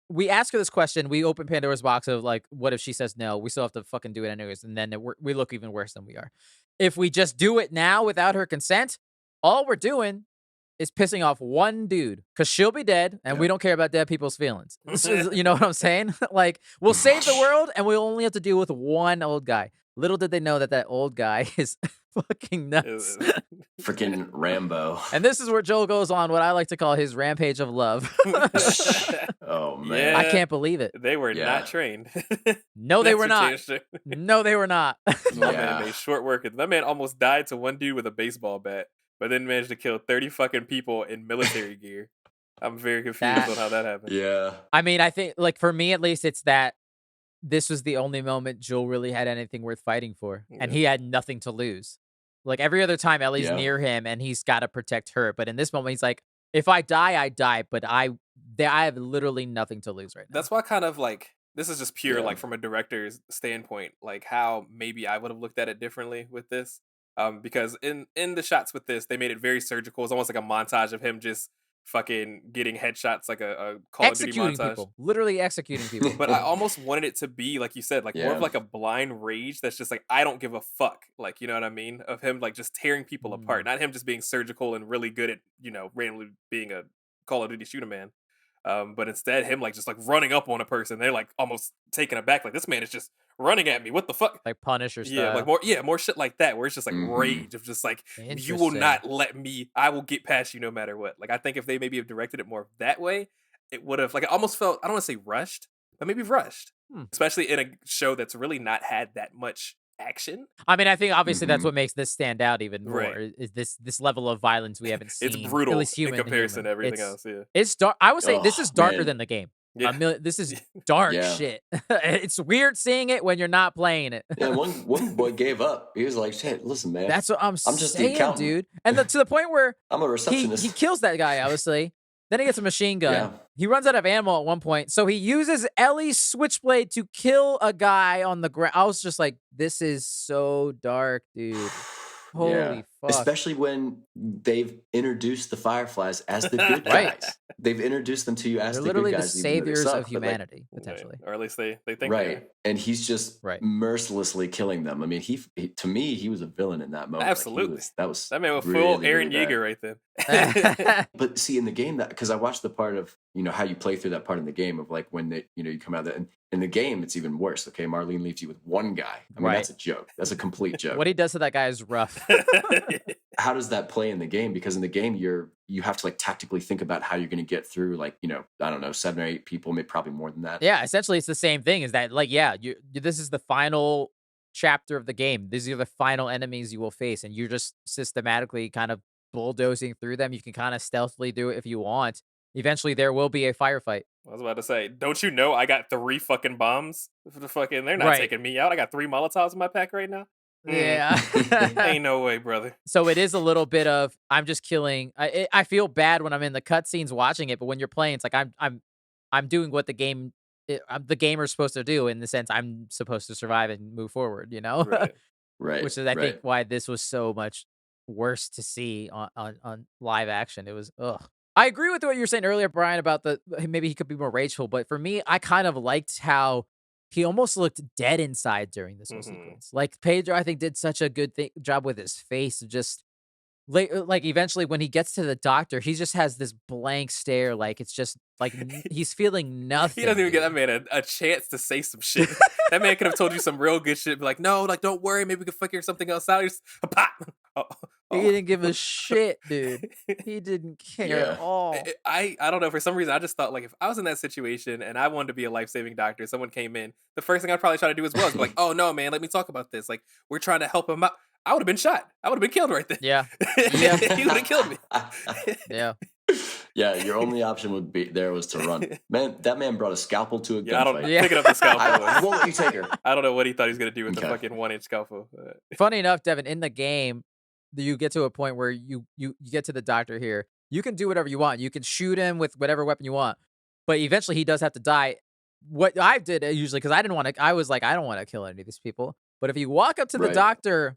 we ask her this question, we open Pandora's box of like, what if she says no? We still have to fucking do it anyways, and then we look even worse than we are. If we just do it now without her consent, all we're doing is pissing off one dude because she'll be dead, and we don't care about dead people's feelings. You know what I'm saying? Like, we'll save the world, and we'll only have to deal with one old guy. Little did they know that old guy is fucking nuts. Freaking Rambo. And this is where Joel goes on what I like to call his rampage of love. Oh man, Yeah. I can't believe it. They were Yeah. not trained. No, they That's were what not. changed it. No, they were not. My Yeah. man made short work. That man almost died to one dude with a baseball bat, but then managed to kill 30 fucking people in military gear. I'm very confused on how that happened. Yeah. I mean, I think, like, for me at least, it's that this was the only moment Joel really had anything worth fighting for, and Yeah. he had nothing to lose. Like, every other time, Ellie's Yeah. near him, and he's got to protect her. But in this moment, he's like, if I die, I die, but I have literally nothing to lose right now. That's why kind of like, this is just pure, Yeah. like from a director's standpoint, like how maybe I would have looked at it differently with this. Because in the shots with this, they made it very surgical. It's almost like a montage of him just fucking getting headshots, like a Call of Duty executing montage. people. Literally executing people. But I almost wanted it to be, like you said, like more Yeah. of like a blind rage that's just like, I don't give a fuck. Like, you know what I mean? Of him like just tearing people apart. Not him just being surgical and really good at, you know, randomly being a Call of Duty shooter man. But instead him like just like running up on a person. They're like almost taken aback. Like, this man is just running at me. What the fuck? Like Punisher Yeah, style. like more shit like that, where it's just like Mhm. rage of just like, you will Interesting. not let me, I will get past you no matter what. Like, I think if they maybe have directed it more that way, it would have, like, it almost felt, I don't want to say rushed, but maybe rushed. Especially in a show that's really not had that much action. I mean, I think obviously that's Mhm. what makes this stand out even more. Right. Is this level of violence we haven't seen? It's at brutal least in comparison to everything It's- else. Yeah. It's dark. I would say this Oh, is darker man. than the game. Yeah. This is dark Yeah. shit. It's weird seeing it when you're not playing it. Yeah, one boy gave up. He was like, "Hey, listen, man, That's what I'm I'm just the saying, accountant. dude. And to the point where I'm a he receptionist." kills that guy, obviously. Then he gets a machine gun. Yeah. He runs out of ammo at one point. So he uses Ellie's switchblade to kill a guy on the ground. I was just like, this is so dark, dude. Holy Yeah. fuck. Especially when they've introduced the Fireflies as the good Right. guys. They've introduced them to you as They're the literally good the guys. even though they saviors suck, of but, like, humanity, potentially. Or at least they think they right. are. And he's just Right. mercilessly killing them. I mean, he to me, he was a villain in that moment. Like, Absolutely. that man was full really, Aaron really bad. Yeager right then. But see, in the game, that because I watched the part of how you play through that part in the game of like when you come out of that, and in the game it's even worse. Okay, Marlene leaves you with one guy. I mean, Right. that's a joke. That's a complete joke. What he does to that guy is rough. How does that play in the game? Because in the game you have to like tactically think about how you're going to get through like I don't know 7 or 8 people, maybe probably more than that. Yeah, essentially it's the same thing. Is that like, yeah, this is the final chapter of the game. These are the final enemies you will face, and you're just systematically kind of bulldozing through them. You can kind of stealthily do it if you want. Eventually, there will be a firefight. I was about to say, don't you know I got 3 fucking bombs? They're not Right. taking me out. I got 3 Molotovs in my pack right now. Yeah. Ain't no way, brother. So it is a little bit of I'm just killing. I feel bad when I'm in the cutscenes watching it, but when you're playing, it's like I'm doing what the gamer's supposed to do, in the sense I'm supposed to survive and move forward. Right. Right. Which is I right. think why this was so much worse to see on live action. It was ugh. I agree with what you were saying earlier, Brian, about maybe he could be more rageful, but for me, I kind of liked how he almost looked dead inside during this whole sequence. Like Pedro, I think, did such a good job with his face. Just like eventually when he gets to the doctor, he just has this blank stare. Like it's just like he's feeling nothing. He doesn't even get that dude. man a chance to say some shit. That man could have told you some real good shit. Be like, no, like, don't worry. Maybe we can figure something else out. Just pop. He didn't give a shit, dude. He didn't care at Yeah. all. I don't know. For some reason, I just thought, like, if I was in that situation and I wanted to be a life-saving doctor, someone came in, the first thing I'd probably try to do as well is be like, oh, no, man, let me talk about this. Like, we're trying to help him out. I would have been shot. I would have been killed right there. Yeah. Yeah. He would have killed me. Yeah. Yeah, your only option was to run. Man, that man brought a scalpel to a Yeah, I don't gunfight. Yeah. picking up the scalpel. I won't let you take her. I don't know what he thought he was going to do with the Okay. fucking 1-inch scalpel. Funny enough, Devin, in the game, you get to a point where you get to the doctor here. You can do whatever you want. You can shoot him with whatever weapon you want, but eventually he does have to die. What I did usually, because I didn't want to, I was like, I don't want to kill any of these people. But if you walk up to the Right. doctor,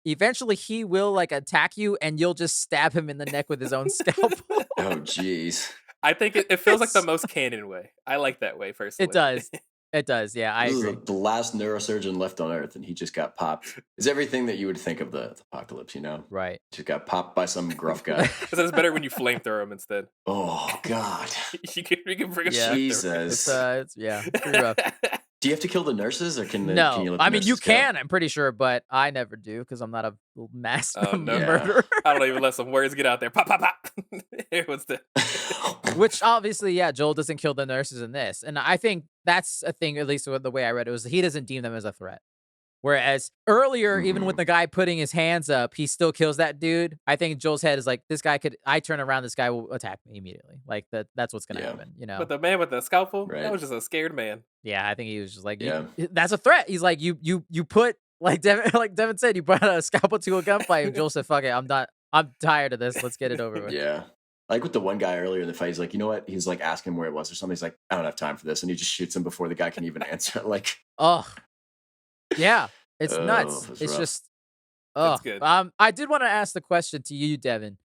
eventually he will like attack you, and you'll just stab him in the neck with his own scalpel. Oh, jeez. I think it feels like the most canon way. I like that way, personally. It does. It does. Yeah, I This agree. is the last neurosurgeon left on Earth, and he just got popped. It's everything that you would think of the apocalypse, Right. Just got popped by some gruff guy. Because it's better when you flamethrower him instead. Oh, God. You can bring a Yeah. flamethrower. Jesus. It's yeah, it's pretty rough. Do you have to kill the nurses, or can No, you let the I mean, you nurses go? can, I'm pretty sure, but I never do because I'm not a mass Oh no, Yeah. murderer. I don't even let some words get out there. Pop, pop, pop. Here was the. Which obviously, yeah, Joel doesn't kill the nurses in this, and I think that's a thing. At least with the way I read it was he doesn't deem them as a threat. Whereas earlier, even with Mhm. the guy putting his hands up, he still kills that dude. I think Joel's head is like, this guy could. I turn around, this guy will attack me immediately. Like that. That's what's gonna Yeah. happen. But the man with the scalpel, that Right. was just a scared man. Yeah, I think he was just like, Yeah. that's a threat. He's like, you put like Devin, like Devin said, you brought a scalpel to a gunfight. And Joel said, fuck it, I'm not. I'm tired of this. Let's get it over with. Yeah. Like with the one guy earlier in the fight, he's like, you know what? He's like asking him where it was or something. He's like, I don't have time for this. And he just shoots him before the guy can even answer. Like, Ugh. Yeah, it's oh, nuts. that's It's rough. just, It's ugh. good. I did want to ask the question to you, Devin.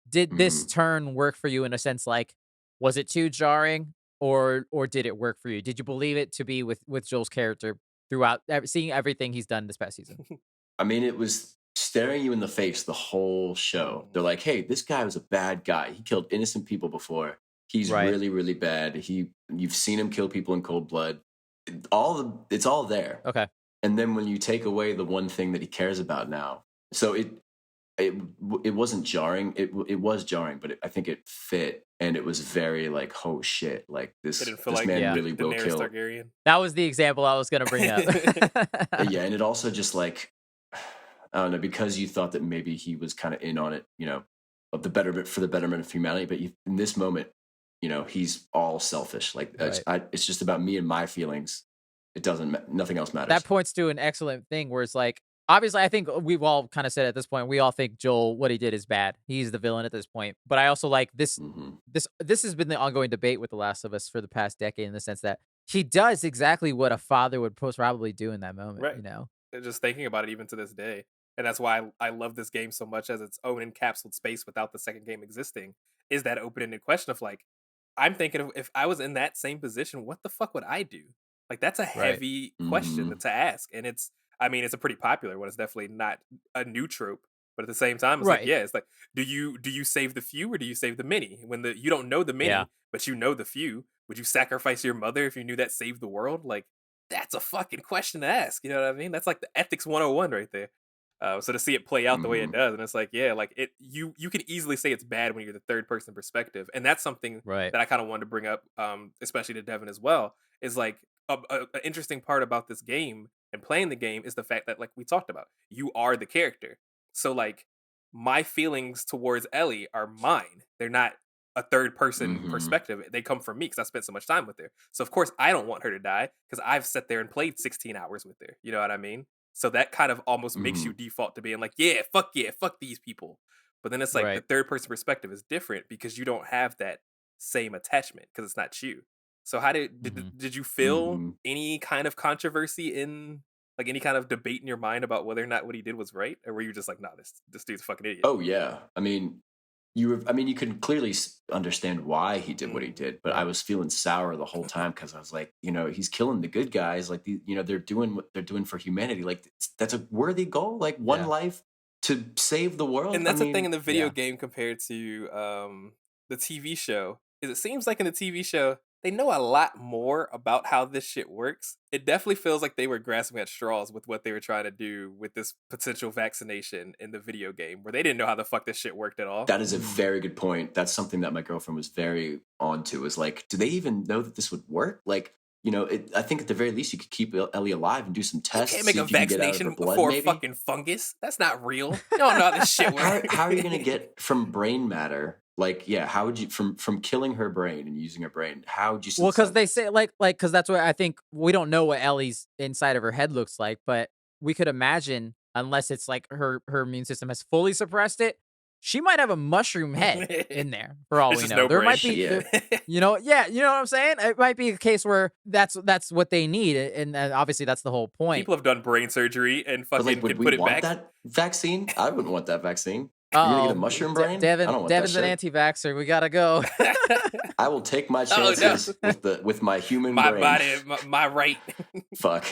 Did this Mhm. turn work for you in a sense? Like, was it too jarring, or did it work for you? Did you believe it to be with Joel's character throughout seeing everything he's done this past season? I mean, it was staring you in the face the whole show. They're like, hey, this guy was a bad guy. He killed innocent people before. He's Right. really, really bad. You've seen him kill people in cold blood. It's all there. Okay. And then when you take away the one thing that he cares about now, so it wasn't jarring. It was jarring, but I think it fit, and it was very like, oh shit, like It this didn't feel this like man really will Daenerys kill. Targaryen. That was the example I was gonna bring up. Yeah, and it also just like, I don't know, because you thought that maybe he was kind of in on it, of the betterment for the betterment of humanity, but in this moment, he's all selfish. Like Right. it's just about me and my feelings. It doesn't. Nothing else matters. That points to an excellent thing where it's like, obviously, I think we've all kind of said at this point, we all think Joel, what he did is bad. He's the villain at this point. But I also like this. Hmm. This has been the ongoing debate with The Last of Us for the past decade, in the sense that he does exactly what a father would probably do in that moment. Right. And just thinking about it even to this day. And that's why I love this game so much as its own encapsulated space without the second game existing, is that open-ended question of like, I'm thinking of if I was in that same position, what the fuck would I do? Like that's a Right. heavy question Hmm. to ask. And I mean, it's a pretty popular one. It's definitely not a new trope. But at the same time, it's like, Right. yeah, it's like, do you save the few or do you save the many? When you don't know the many, Yeah. but you know the few, would you sacrifice your mother if you knew that saved the world? Like, that's a fucking question to ask. You know what I mean? That's like the ethics 101 right there. So to see it play out the way it Hmm. does, and it's like, yeah, like you can easily say it's bad when you're the third person perspective, and that's something Right. that I kind of wanted to bring up, especially to Devin as well. Is like an interesting part about this game and playing the game is the fact that, like we talked about, you are the character. So like my feelings towards Ellie are mine. They're not a third person Hmm. perspective. They come from me because I spent so much time with her. So of course I don't want her to die because I've sat there and played 16 hours with her. You know what I mean? So that kind of almost makes Hmm. you default to being like, yeah, fuck these people. But then it's like the Right. third person perspective is different because you don't have that same attachment because it's not you. So how Hmm. did you feel Hmm. any kind of controversy in like any kind of debate in your mind about whether or not what he did was right, or were you just like, nah, this dude's a fucking idiot? Oh yeah. I mean, you could clearly understand why he did what he did, but I Right. was feeling sour the whole time because I was like, he's killing the good guys. Like they're doing what they're doing for humanity. Like that's a worthy goal. Like one Yeah. life to save the world. And I that's the thing in mean, the video Yeah. game compared to the TV show, is it seems like in the TV show they know a lot more about how this shit works. It definitely feels like they were grasping at straws with what they were trying to do with this potential vaccination in the video game, where they didn't know how the fuck this shit worked at all. that is a very good point. That's something that my girlfriend was very onto. Is like, do they even know that this would work? Like, I think at the very least you could keep Ellie alive and do some You tests, can't make see a if you can get out of her vaccination blood. for a Maybe. fucking fungus. That's not real. You don't know how this shit works. How are you going to get from brain matter? Like, yeah, how would you from killing her brain and using her brain? How would you? Well, because they say because that's what I think. We don't know what Ellie's inside of her head looks like, but we could imagine, unless it's like her immune system has fully suppressed it, she might have a mushroom head in there for all There's we just know. no There brain. might be, Yeah. yeah, you know what I'm saying? It might be a case where that's what they need, and obviously that's the whole point. People have done brain surgery and But fucking like, would can we put it want back. that vaccine? I wouldn't want that vaccine. You're gonna get a mushroom brain? I Devin, don't want that Devin's an shit. anti-vaxxer. We gotta go. I will take my Oh, no. chances with my human My brain. body, my right. Fuck.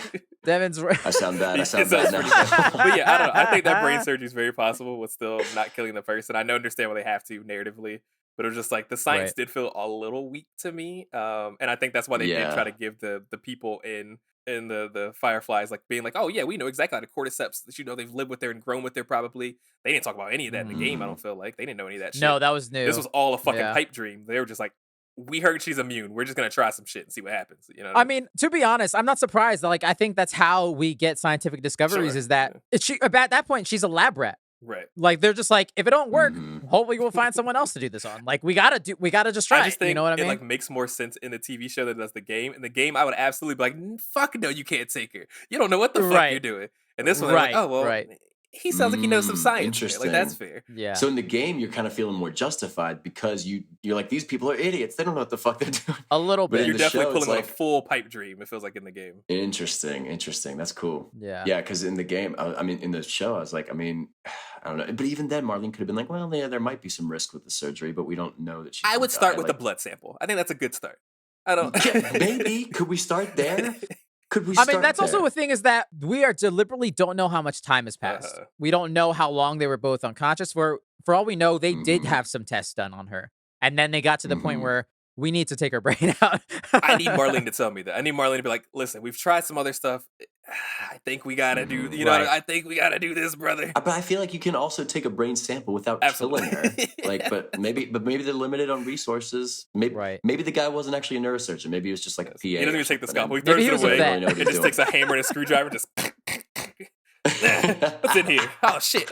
Devin's. I sound bad. I It sound sounds bad pretty bad. now. But yeah, I don't know. I think that brain surgery is very possible with still not killing the person. I understand why they have to narratively, but it was just like the science Right. did feel a little weak to me. And I think that's why they did try Yeah. to give the people in and the Fireflies like being like, oh yeah, we know exactly how the cordyceps that they've lived with there and grown with there probably. They didn't talk about any of that in the game. I don't feel like they didn't know any of that shit. No, that was new. This was all a fucking Yeah. pipe dream. They were just like, we heard she's immune. We're just gonna try some shit and see what happens. You know. I mean, to be honest, I'm not surprised. Like, I think that's how we get scientific discoveries. Sure, Is that she at that point she's a lab rat. Right. Like they're just like, if it don't work, hopefully we'll find someone else to do this on. Like we gotta just try. I just think you know what I mean? It like makes more sense in the TV show than it does the game. In the game, I would absolutely be like, fuck no, you can't take her. You don't know what the fuck you're doing. And this one, they're like, oh well, he sounds like he knows some science. Interesting. Like that's fair. Yeah. So in the game, you're kind of feeling more justified because you're like, these people are idiots. They don't know what the fuck they're doing. A little bit. You're definitely pulling like a full pipe dream. It feels like in the game. Interesting. That's cool. Yeah. Yeah, because in the game, I mean, in the show, I was like, I don't know. But even then, Marlene could have been like, well, yeah, there might be some risk with the surgery, but we don't know that I would start with a blood sample. I think that's a good start. I don't. Yeah, maybe. Could we start there? I mean, that's also a thing is that we are deliberately don't know how much time has passed. We don't know how long they were both unconscious. For all we know, they did have some tests done on her. And then they got to the point where we need to take her brain out. I need Marlene to tell me that. I need Marlene to be like, listen, we've tried some other stuff. I think we got to do, I think we got to do this, brother. But I feel like you can also take a brain sample without killing her. Like, but maybe they're limited on resources. Maybe the guy wasn't actually a neurosurgeon. Maybe he was just like a PA. He doesn't even take the scalpel. He throws it away. It just takes a hammer and a screwdriver. Just what's in here? Oh shit.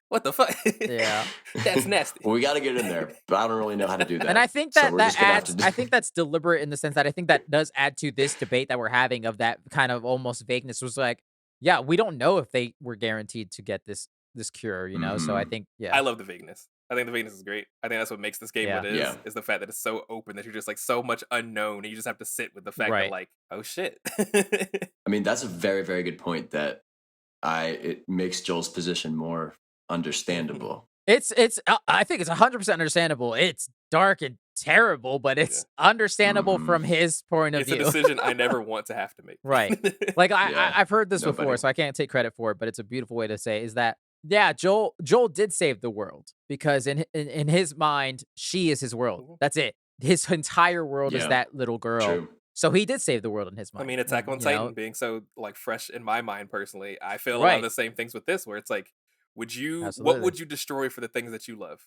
What the fuck? Yeah. That's nasty. Well, we got to get in there, but I don't really know how to do that. And I think that adds, I think that's deliberate in the sense that I think that does add to this debate that we're having of that kind of almost vagueness was like, yeah, we don't know if they were guaranteed to get this cure, you know? So I think, I love the vagueness. I think the vagueness is great. I think that's what makes this game what it is the fact that it's so open that you're just like so much unknown and you just have to sit with the fact that like, oh shit. I mean, that's a very, very good point that it makes Joel's position more understandable. It's I think it's 100% understandable. It's dark and terrible, but it's understandable from his point of view. It's a decision I never want to have to make. Right. Like I've heard this before, so I can't take credit for it, but it's a beautiful way to say is that Joel did save the world because in his mind, she is his world. That's it. His entire world is that little girl. True. So he did save the world in his mind. I mean, Attack on Titan being so like fresh in my mind personally, I feel a lot of the same things with this where it's like, what would you destroy for the things that you love?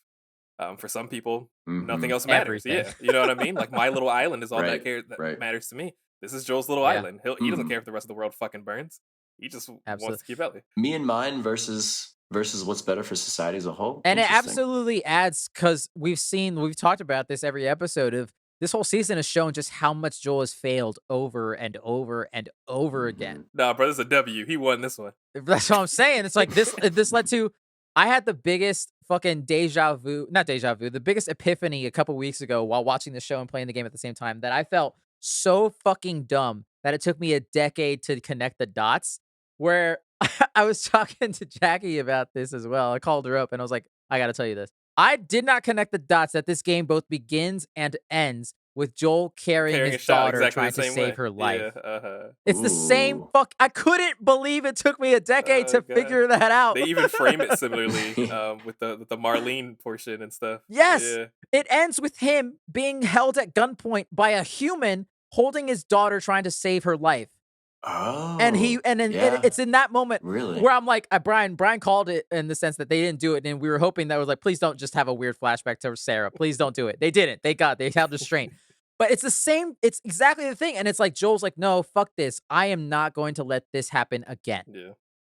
For some people, nothing else matters. Everything. Yeah, you know what I mean? Like my little island is all that matters to me. This is Joel's little island. He doesn't care if the rest of the world fucking burns. He just wants to keep Ellie. Me and mine versus what's better for society as a whole. And it absolutely adds because we've talked about this every episode of this whole season has shown just how much Joel has failed over and over and over again. Nah, bro, this is a W. He won this one. That's what I'm saying. It's like this led to, I had the biggest fucking the biggest epiphany a couple weeks ago while watching the show and playing the game at the same time that I felt so fucking dumb that it took me a decade to connect the dots where I was talking to Jackie about this as well. I called her up and I was like, I got to tell you this. I did not connect the dots that this game both begins and ends with Joel carrying his daughter trying to save her life. Yeah, It's the same I couldn't believe it took me a decade to figure that out. They even frame it similarly with the Marlene portion and stuff. Yes. Yeah. It ends with him being held at gunpoint by a human holding his daughter trying to save her life. Oh, and it's in that moment where I'm like, Brian called it in the sense that they didn't do it, and we were hoping that was like, please don't just have a weird flashback to Sarah. Please don't do it. They didn't. They held restraint. But it's the same. It's exactly the thing. And it's like Joel's like, no, fuck this. I am not going to let this happen again.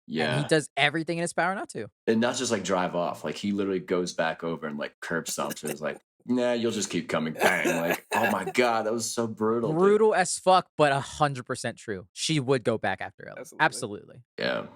Yeah. And he does everything in his power not to. And not just like drive off. Like he literally goes back over and like curb stomps her. It's like, nah, you'll just keep coming. Bang. Like, oh my God, that was so brutal. Brutal as fuck, but 100% true. She would go back after Ellie. Absolutely. Yeah.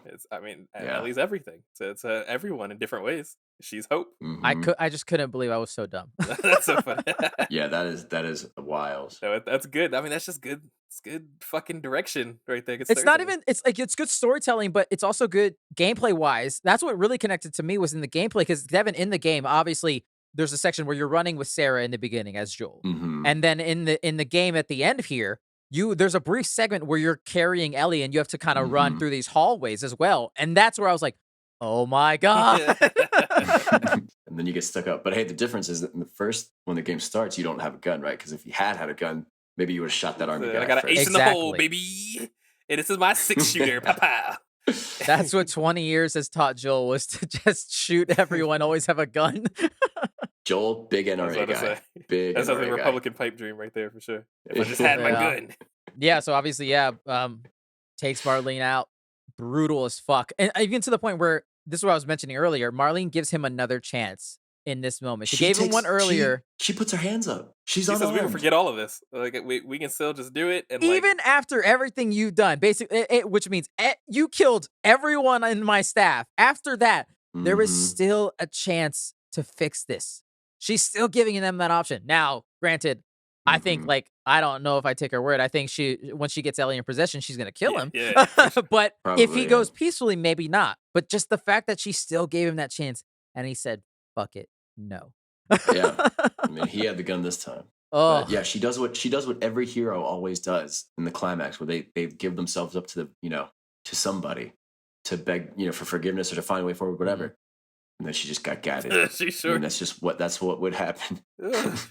Ellie's everything. It's everyone in different ways. She's hope. I just couldn't believe I was so dumb. That's so funny. Yeah, that is wild. No, that's good. I mean, that's just good. It's good fucking direction right there. It's not even. It's like it's good storytelling, but it's also good gameplay wise. That's what really connected to me was in the gameplay because Devin in the game, obviously, there's a section where you're running with Sarah in the beginning as Joel, and then in the game at the end here, there's a brief segment where you're carrying Ellie and you have to kind of run through these hallways as well, and that's where I was like, oh my God. And then you get stuck up. But hey, the difference is that in the first, when the game starts, you don't have a gun, right? Because if you had a gun, maybe you would have shot that army guy. I got an ace in the hole, baby. and this is my 6-shooter, papa. That's what 20 years has taught Joel, was to just shoot everyone, always have a gun. Joel, big NRA guy. Big That's NRA a guy. Republican pipe dream right there for sure. If I just had my gun. Yeah, so obviously, takes Marlene out. Brutal as fuck. And even to the point where, this is what I was mentioning earlier, Marlene gives him another chance in this moment. She gave him one earlier. She puts her hands up. She says we can forget all of this. Like we can still just do it. And even after everything you've done, basically, which means you killed everyone in my staff. After that, there is still a chance to fix this. She's still giving them that option. Now, granted, I think, like, I don't know if I take her word. I think when she gets Ellie in possession, she's going to kill him. Yeah. But Probably, if he goes peacefully, maybe not. But just the fact that she still gave him that chance and he said, fuck it, no. Yeah. I mean, he had the gun this time. Oh, but yeah, she does what every hero always does in the climax, where they give themselves up to to somebody to beg, for forgiveness or to find a way forward, whatever. And then she just got gatted. She sure. I mean, that's what would happen.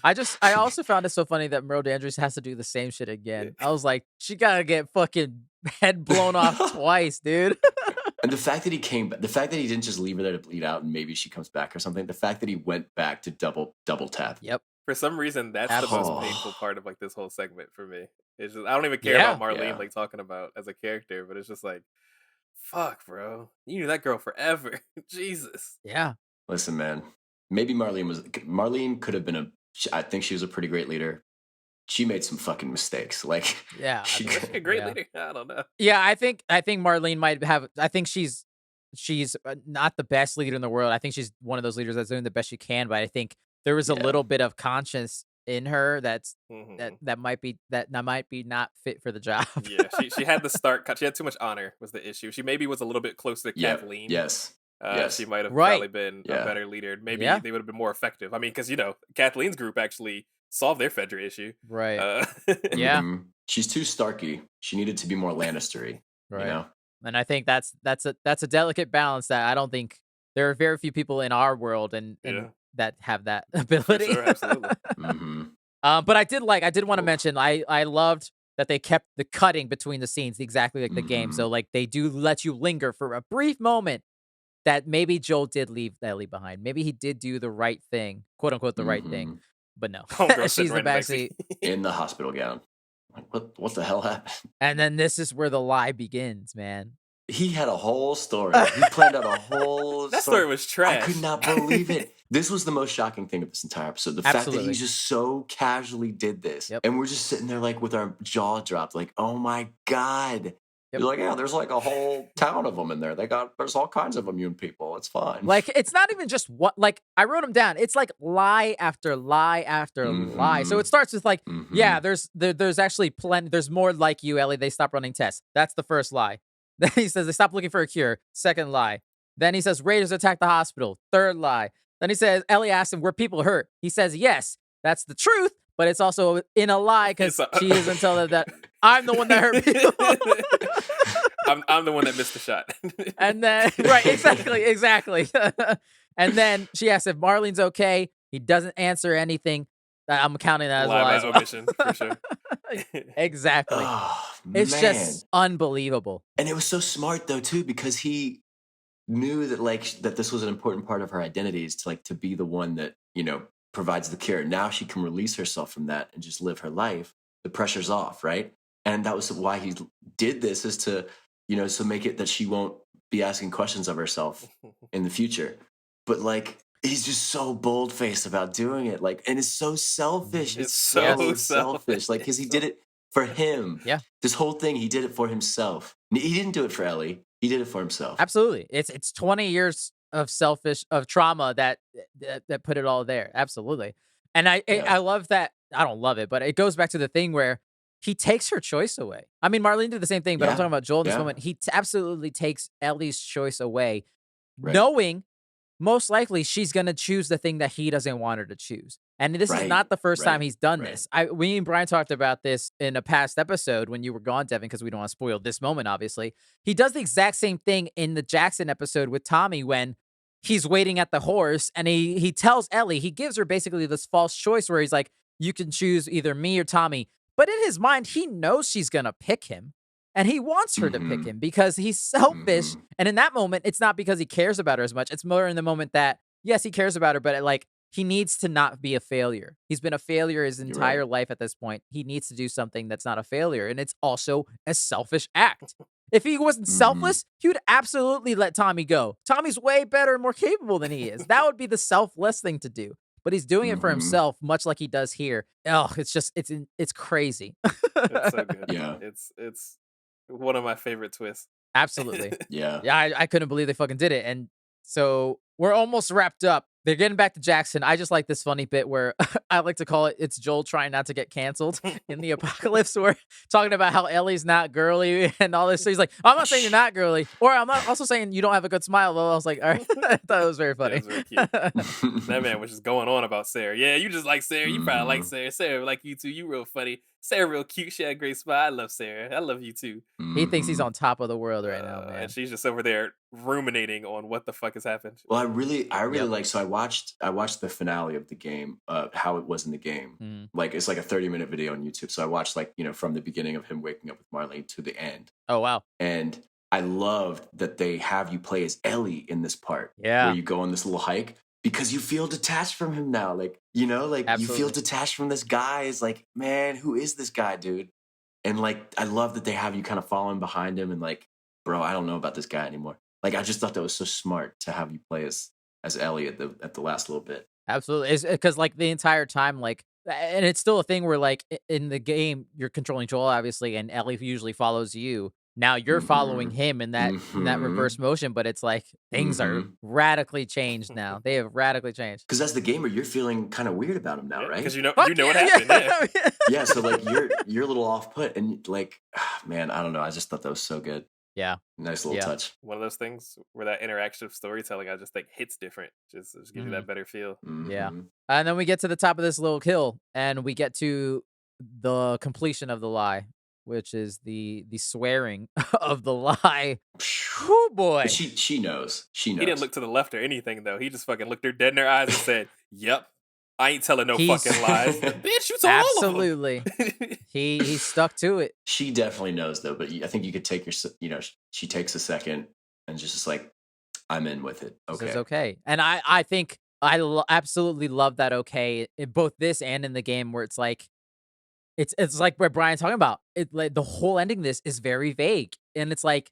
I also found it so funny that Merle Dandridge has to do the same shit again. I was like, she gotta get fucking head blown off twice, dude. And the fact that he didn't just leave her there to bleed out and maybe she comes back or something. The fact that he went back to double tap. Yep. For some reason, that's the most painful part of like this whole segment for me. It's just, I don't even care about Marlene like talking about as a character, but it's just like, fuck, bro. You knew that girl forever. Jesus. Yeah. Listen, man. Maybe Marlene could have been I think she was a pretty great leader. She made some fucking mistakes. Like, yeah, she's a great leader. I don't know. Yeah, I think Marlene might have. I think she's not the best leader in the world. I think she's one of those leaders that's doing the best she can. But I think there was a little bit of conscience in her that might be not fit for the job. Yeah, she had the start. She had too much honor was the issue. She maybe was a little bit closer to Kathleen. Yes. She might have probably been a better leader. Maybe they would have been more effective. I mean, because Kathleen's group actually solved their Fedra issue. Right. Yeah. She's too Starky. She needed to be more Lannistery. Right. And I think that's a delicate balance that I don't think there are very few people in our world and that have that ability. For sure, absolutely. But I did want to mention I loved that they kept the cutting between the scenes exactly like the game. So like they do let you linger for a brief moment that maybe Joel did leave Ellie behind. Maybe he did do the right thing, quote unquote, the right thing. But no, she's the backseat in the hospital gown. Like, what the hell happened? And then this is where the lie begins, man. He had a whole story. He planned out a whole that story was trash. I could not believe it. This was the most shocking thing of this entire episode. The fact that he just so casually did this. And we're just sitting there like with our jaw dropped, like, oh my God. You're like, yeah, there's like a whole town of them in there. There's all kinds of immune people. It's fine. Like, it's not even just like, I wrote them down. It's like lie after lie after lie. So it starts with like, there's actually plenty. There's more like you, Ellie. They stop running tests. That's the first lie. Then he says they stopped looking for a cure. Second lie. Then he says Raiders attacked the hospital. Third lie. Then he says, Ellie asked him, were people hurt? He says, yes, that's the truth. But it's also in a lie because she doesn't tell her that I'm the one that hurt people. I'm the one that missed the shot. And then, right, exactly. And then she asks if Marlene's okay. He doesn't answer anything. I'm counting that as a lie. Omission, for sure. Exactly. Oh, it's just unbelievable. And it was so smart though too, because he knew that this was an important part of her identity, is to be the one that provides the cure. Now she can release herself from that and just live her life. The pressure's off, right? And that was why he did this, is to so make it that she won't be asking questions of herself in the future. But he's just so bold-faced about doing it, and it's so selfish. It's so selfish, because he did it for him. Yeah. This whole thing, he did it for himself. He didn't do it for Ellie. He did it for himself. Absolutely. It's 20 years of trauma that put it all there. Absolutely. And I love that. I don't love it, but it goes back to the thing where he takes her choice away. I mean, Marlene did the same thing, but I'm talking about Joel in this moment. He absolutely takes Ellie's choice away, knowing most likely she's going to choose the thing that he doesn't want her to choose. And this is not the first time he's done this. We and Brian talked about this in a past episode when you were gone, Devin, because we don't want to spoil this moment, obviously. He does the exact same thing in the Jackson episode with Tommy when he's waiting at the horse and he tells Ellie, he gives her basically this false choice where he's like, you can choose either me or Tommy. But in his mind, he knows she's going to pick him. And he wants her to pick him because he's selfish. And in that moment, it's not because he cares about her as much. It's more in the moment that, yes, he cares about her, but like he needs to not be a failure. He's been a failure his entire life at this point. He needs to do something that's not a failure. And it's also a selfish act. If he wasn't selfless, he would absolutely let Tommy go. Tommy's way better and more capable than he is. That would be the selfless thing to do. But he's doing it for himself, much like he does here. Oh, it's just it's crazy. It's so good. Yeah. It's one of my favorite twists. Absolutely. Yeah. Yeah, I couldn't believe they fucking did it. And so we're almost wrapped up. They're getting back to Jackson. I just like this funny bit where I like to call it's Joel trying not to get canceled in the apocalypse. We're talking about how Ellie's not girly and all this. So he's like, I'm not saying you're not girly, or I'm not also saying you don't have a good smile. Well, I was like, all right. I thought it was very funny. Yeah, it was very cute. That man was just going on about Sarah. Yeah, you just like Sarah. You probably like Sarah. Sarah like you too. You real funny. Sarah real cute. She had a great smile. I love Sarah. I love you too. He thinks he's on top of the world right now, man. And she's just over there ruminating on what the fuck has happened. Well, I really like. So I watched the finale of the game, how it was in the game. Like it's like a 30-minute video on YouTube. So I watched like from the beginning of him waking up with Marlene to the end. Oh wow! And I loved that they have you play as Ellie in this part. Yeah, where you go on this little hike. Because you feel detached from him now. Like, like Absolutely. you feel detached from this guy. It's like, man, who is this guy, dude? And like, I love that they have you kind of following behind him and like, bro, I don't know about this guy anymore. Like, I just thought that was so smart to have you play as Ellie at the last little bit. Absolutely. It's because like the entire time, like, and it's still a thing where like in the game, you're controlling Joel, obviously, and Ellie usually follows you. Now you're following him in that reverse motion, but it's like things are radically changed now. They have radically changed. Because as the gamer, you're feeling kind of weird about him now, right? Because you know what happened. Yeah. Yeah, so like you're a little off put, and like, man, I don't know. I just thought that was so good. Yeah, nice little touch. One of those things where that interactive storytelling, I just think hits different. Just gives you that better feel. Yeah, and then we get to the top of this little hill, and we get to the completion of the lie, which is the swearing of the lie. Oh boy. But she knows. She knows. He didn't look to the left or anything though. He just fucking looked her dead in her eyes and said, "Yep, I ain't telling no fucking lies." Bitch, you told absolutely. all of them. He stuck to it. She definitely knows though, but I think you could take your she takes a second and just like, I'm in with it. Okay. It's okay. And I think I absolutely love that okay in both this and in the game where it's like it's like what Brian's talking about. It like the whole ending of this is very vague. And it's like,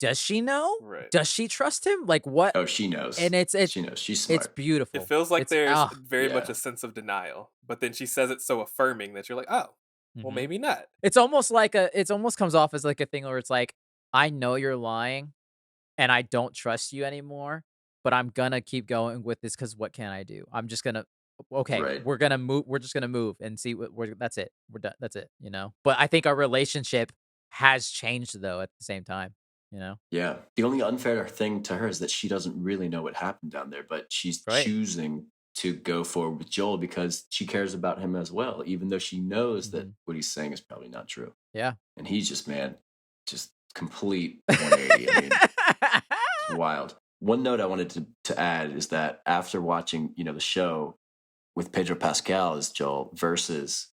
does she know? Right. Does she trust him? Like what? Oh, she knows. And she knows. She's smart. It's beautiful. It feels like there's very much a sense of denial, but then she says it so affirming that you're like, oh, well, maybe not. It's almost like it almost comes off as like a thing where it's like, I know you're lying and I don't trust you anymore, but I'm gonna keep going with this because what can I do? I'm just gonna we're gonna move. We're just gonna move and see that's it. We're done. That's it. But I think our relationship has changed though at the same time. Yeah. The only unfair thing to her is that she doesn't really know what happened down there, but she's choosing to go forward with Joel because she cares about him as well, even though she knows that what he's saying is probably not true. Yeah. And he's just complete 180. I mean, it's wild. One note I wanted to add is that after watching, the show with Pedro Pascal as Joel versus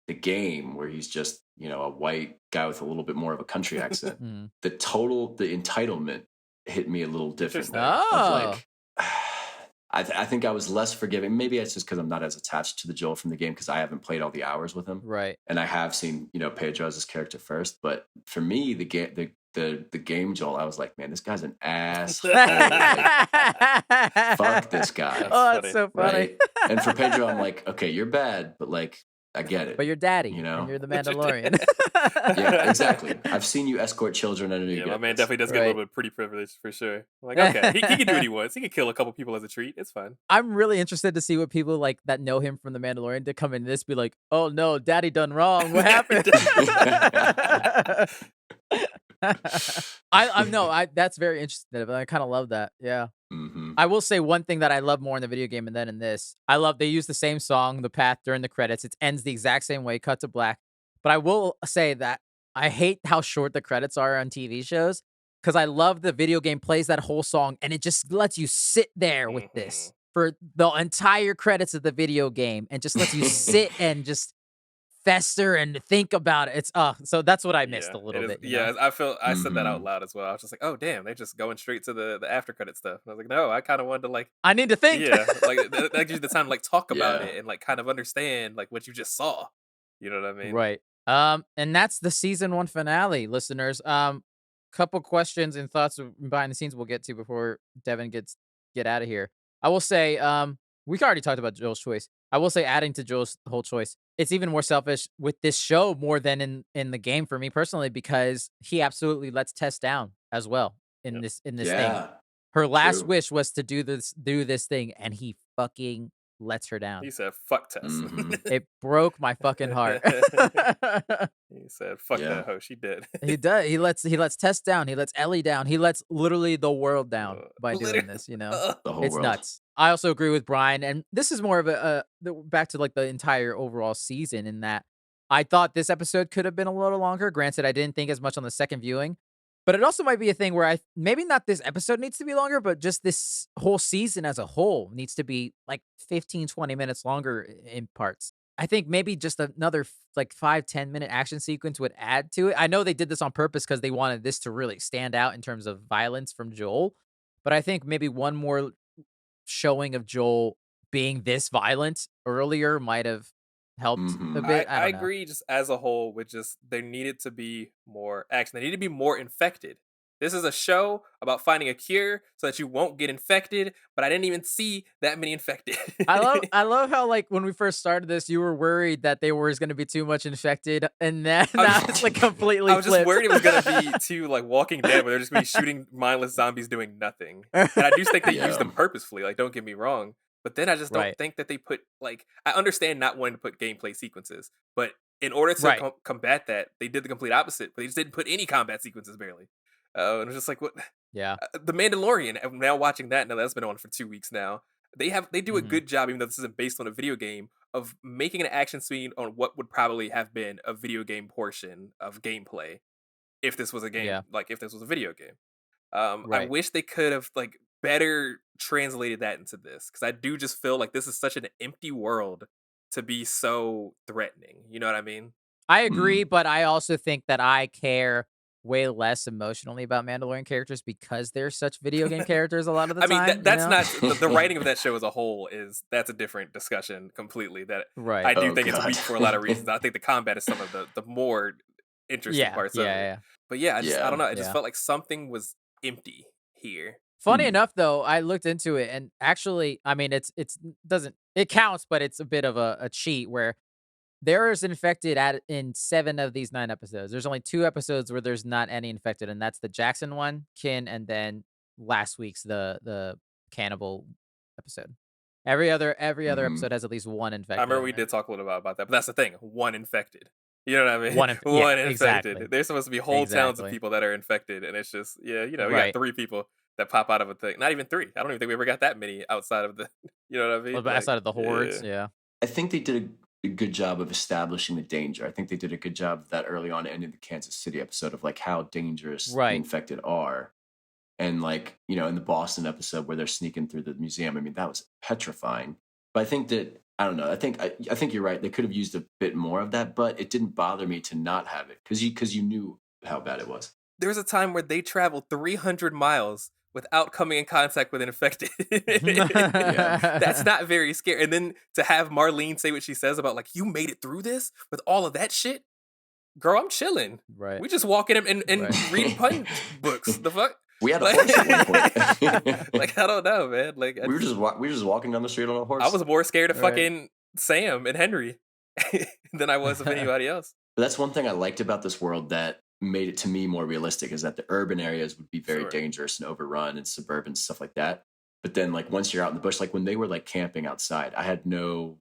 the game where he's just, a white guy with a little bit more of a country accent, the entitlement hit me a little different. Oh. I think I was less forgiving. Maybe it's just because I'm not as attached to the Joel from the game because I haven't played all the hours with him. Right. And I have seen, Pedro as his character first. But for me, the game Joel, I was like, man, this guy's an ass. Fuck this guy. That's so funny. Right? And for Pedro, I'm like, okay, you're bad, but like, I get it. But you're daddy, and you're the Mandalorian. Yeah, exactly. I've seen you escort children. I know you my man definitely does get a little bit pretty privileged for sure. I'm like, okay, he can do what he wants. He can kill a couple people as a treat. It's fine. I'm really interested to see what people like that know him from the Mandalorian to come in this be like, oh no, daddy done wrong. What happened? That's very interesting. I kind of love that. Yeah. I will say one thing that I love more in the video game and then in this. I love they use the same song, The Path, during the credits. It ends the exact same way, cut to black. But I will say that I hate how short the credits are on TV shows because I love the video game plays that whole song and it just lets you sit there with this for the entire credits of the video game and just lets you sit and just fester and think about it. It's so that's what I missed a little it is. bit, you know? Yeah, I said that out Mhm. loud as well. I was just like, oh damn, they're just going straight to the after credit stuff. And I was like, no, I kind of wanted to like, I need to think. like that gives you the time to like talk about Yeah. it and like kind of understand like what you just saw. You know what I mean? Right. And that's the season 1 finale, listeners. Couple questions and thoughts behind the scenes we'll get to before Devin get out of here. I will say, we already talked about Joel's choice. I will say, adding to Joel's whole choice, it's even more selfish with this show more than in the game for me personally, because he absolutely lets Tess down as well in Yep. this thing. Yeah. Her last True. wish was to do this thing, and he fucking lets her down. He said, "Fuck Tess." Mhm. It broke my fucking heart. He said, "Fuck Yeah. that hoe." She did. He does. He lets Tess down. He lets Ellie down. He lets literally the world down by doing Literally. this. You know, The whole it's world. nuts. I also agree with Brian, and this is more of back to like the entire overall season. In that, I thought this episode could have been a little longer. Granted, I didn't think as much on the second viewing, but it also might be a thing where maybe not this episode needs to be longer, but just this whole season as a whole needs to be like 15, 20 minutes longer in parts. I think maybe just another like 5-10 minute action sequence would add to it. I know they did this on purpose because they wanted this to really stand out in terms of violence from Joel. But I think maybe one more showing of Joel being this violent earlier might have helped a Mhm. bit. I I don't know. agree. Just as a whole, with just there needed to be more action. They need to be more infected. This is a show about finding a cure so that you won't get infected. But I didn't even see that many infected. I love how like when we first started this, you were worried that there was going to be too much infected, and then now it's like completely I was just flipped. worried it was gonna be too like Walking Dead, where they're just gonna be shooting mindless zombies doing nothing. And I do think they use Yeah. them purposefully. Like, don't get me wrong, but then I just don't Right. think that they put like I understand not wanting to put gameplay sequences, but in order to Right. combat that, they did the complete opposite. But they just didn't put any combat sequences barely. And it's just like what Yeah. the Mandalorian. I'm now watching that. Now that's been on for 2 weeks now. They do a Mhm. good job, even though this isn't based on a video game, of making an action scene on what would probably have been a video game portion of gameplay if this was a game, Yeah. like if this was a video game. I Right. wish they could have like better translated that into this, because I do just feel like this is such an empty world to be so threatening. You know what I mean? I agree, Mhm. but I also think that I care way less emotionally about Mandalorian characters because they're such video game characters a lot of the I mean time, you that's know? not the writing of that show as a whole is that's a different discussion completely. That Right. I do Oh think it's god. weak for a lot of reasons. I think the combat is some of the more interesting Yeah. parts of Yeah. it. Yeah. But yeah, I don't Yeah. know. It just Yeah. felt like something was empty here. Funny Hmm. enough, though, I looked into it, and actually, I mean, it's doesn't it counts, but it's a bit of a cheat where there is infected in 7 of these 9 episodes. There's only 2 episodes where there's not any infected, and that's the Jackson one, Kin, and then last week's the cannibal episode. Every other Mhm. episode has at least one I infected remember in we there. did talk a little about that, but that's the thing. One infected. You know what I mean? Yeah, One exactly. infected. There's supposed to be whole towns of Exactly. people that are infected, and it's just you know, we got Right. 3 people that pop out of a thing. Not even 3. I don't even think we ever got that many outside of the. You know what I Well, mean? but Like, outside of the hordes, yeah. yeah. I think they did a good job of establishing the danger. I think they did a good job of that early on in the Kansas City episode of like how dangerous the Right. infected are. And like, you know, in the Boston episode where they're sneaking through the museum, I mean, that was petrifying. But I think that I don't know. I think you're right. They could have used a bit more of that, but it didn't bother me to not have it because you knew how bad it was. There's a time where they traveled 300 miles without coming in contact with an infected. Yeah. That's not very scary. And then to have Marlene say what she says about like you made it through this with all of that shit, girl, I'm chilling. Right. We just walking and Right. reading pun books. The fuck? We had a Like, horse at one point. like I don't know, man. Like we were just walking down the street on a horse. I was more scared of Right. fucking Sam and Henry than I was of anybody else. But that's one thing I liked about this world that made it to me more realistic is that the urban areas would be very Sure. dangerous and overrun and suburban stuff like that. But then like once you're out in the bush, like when they were like camping outside, I had no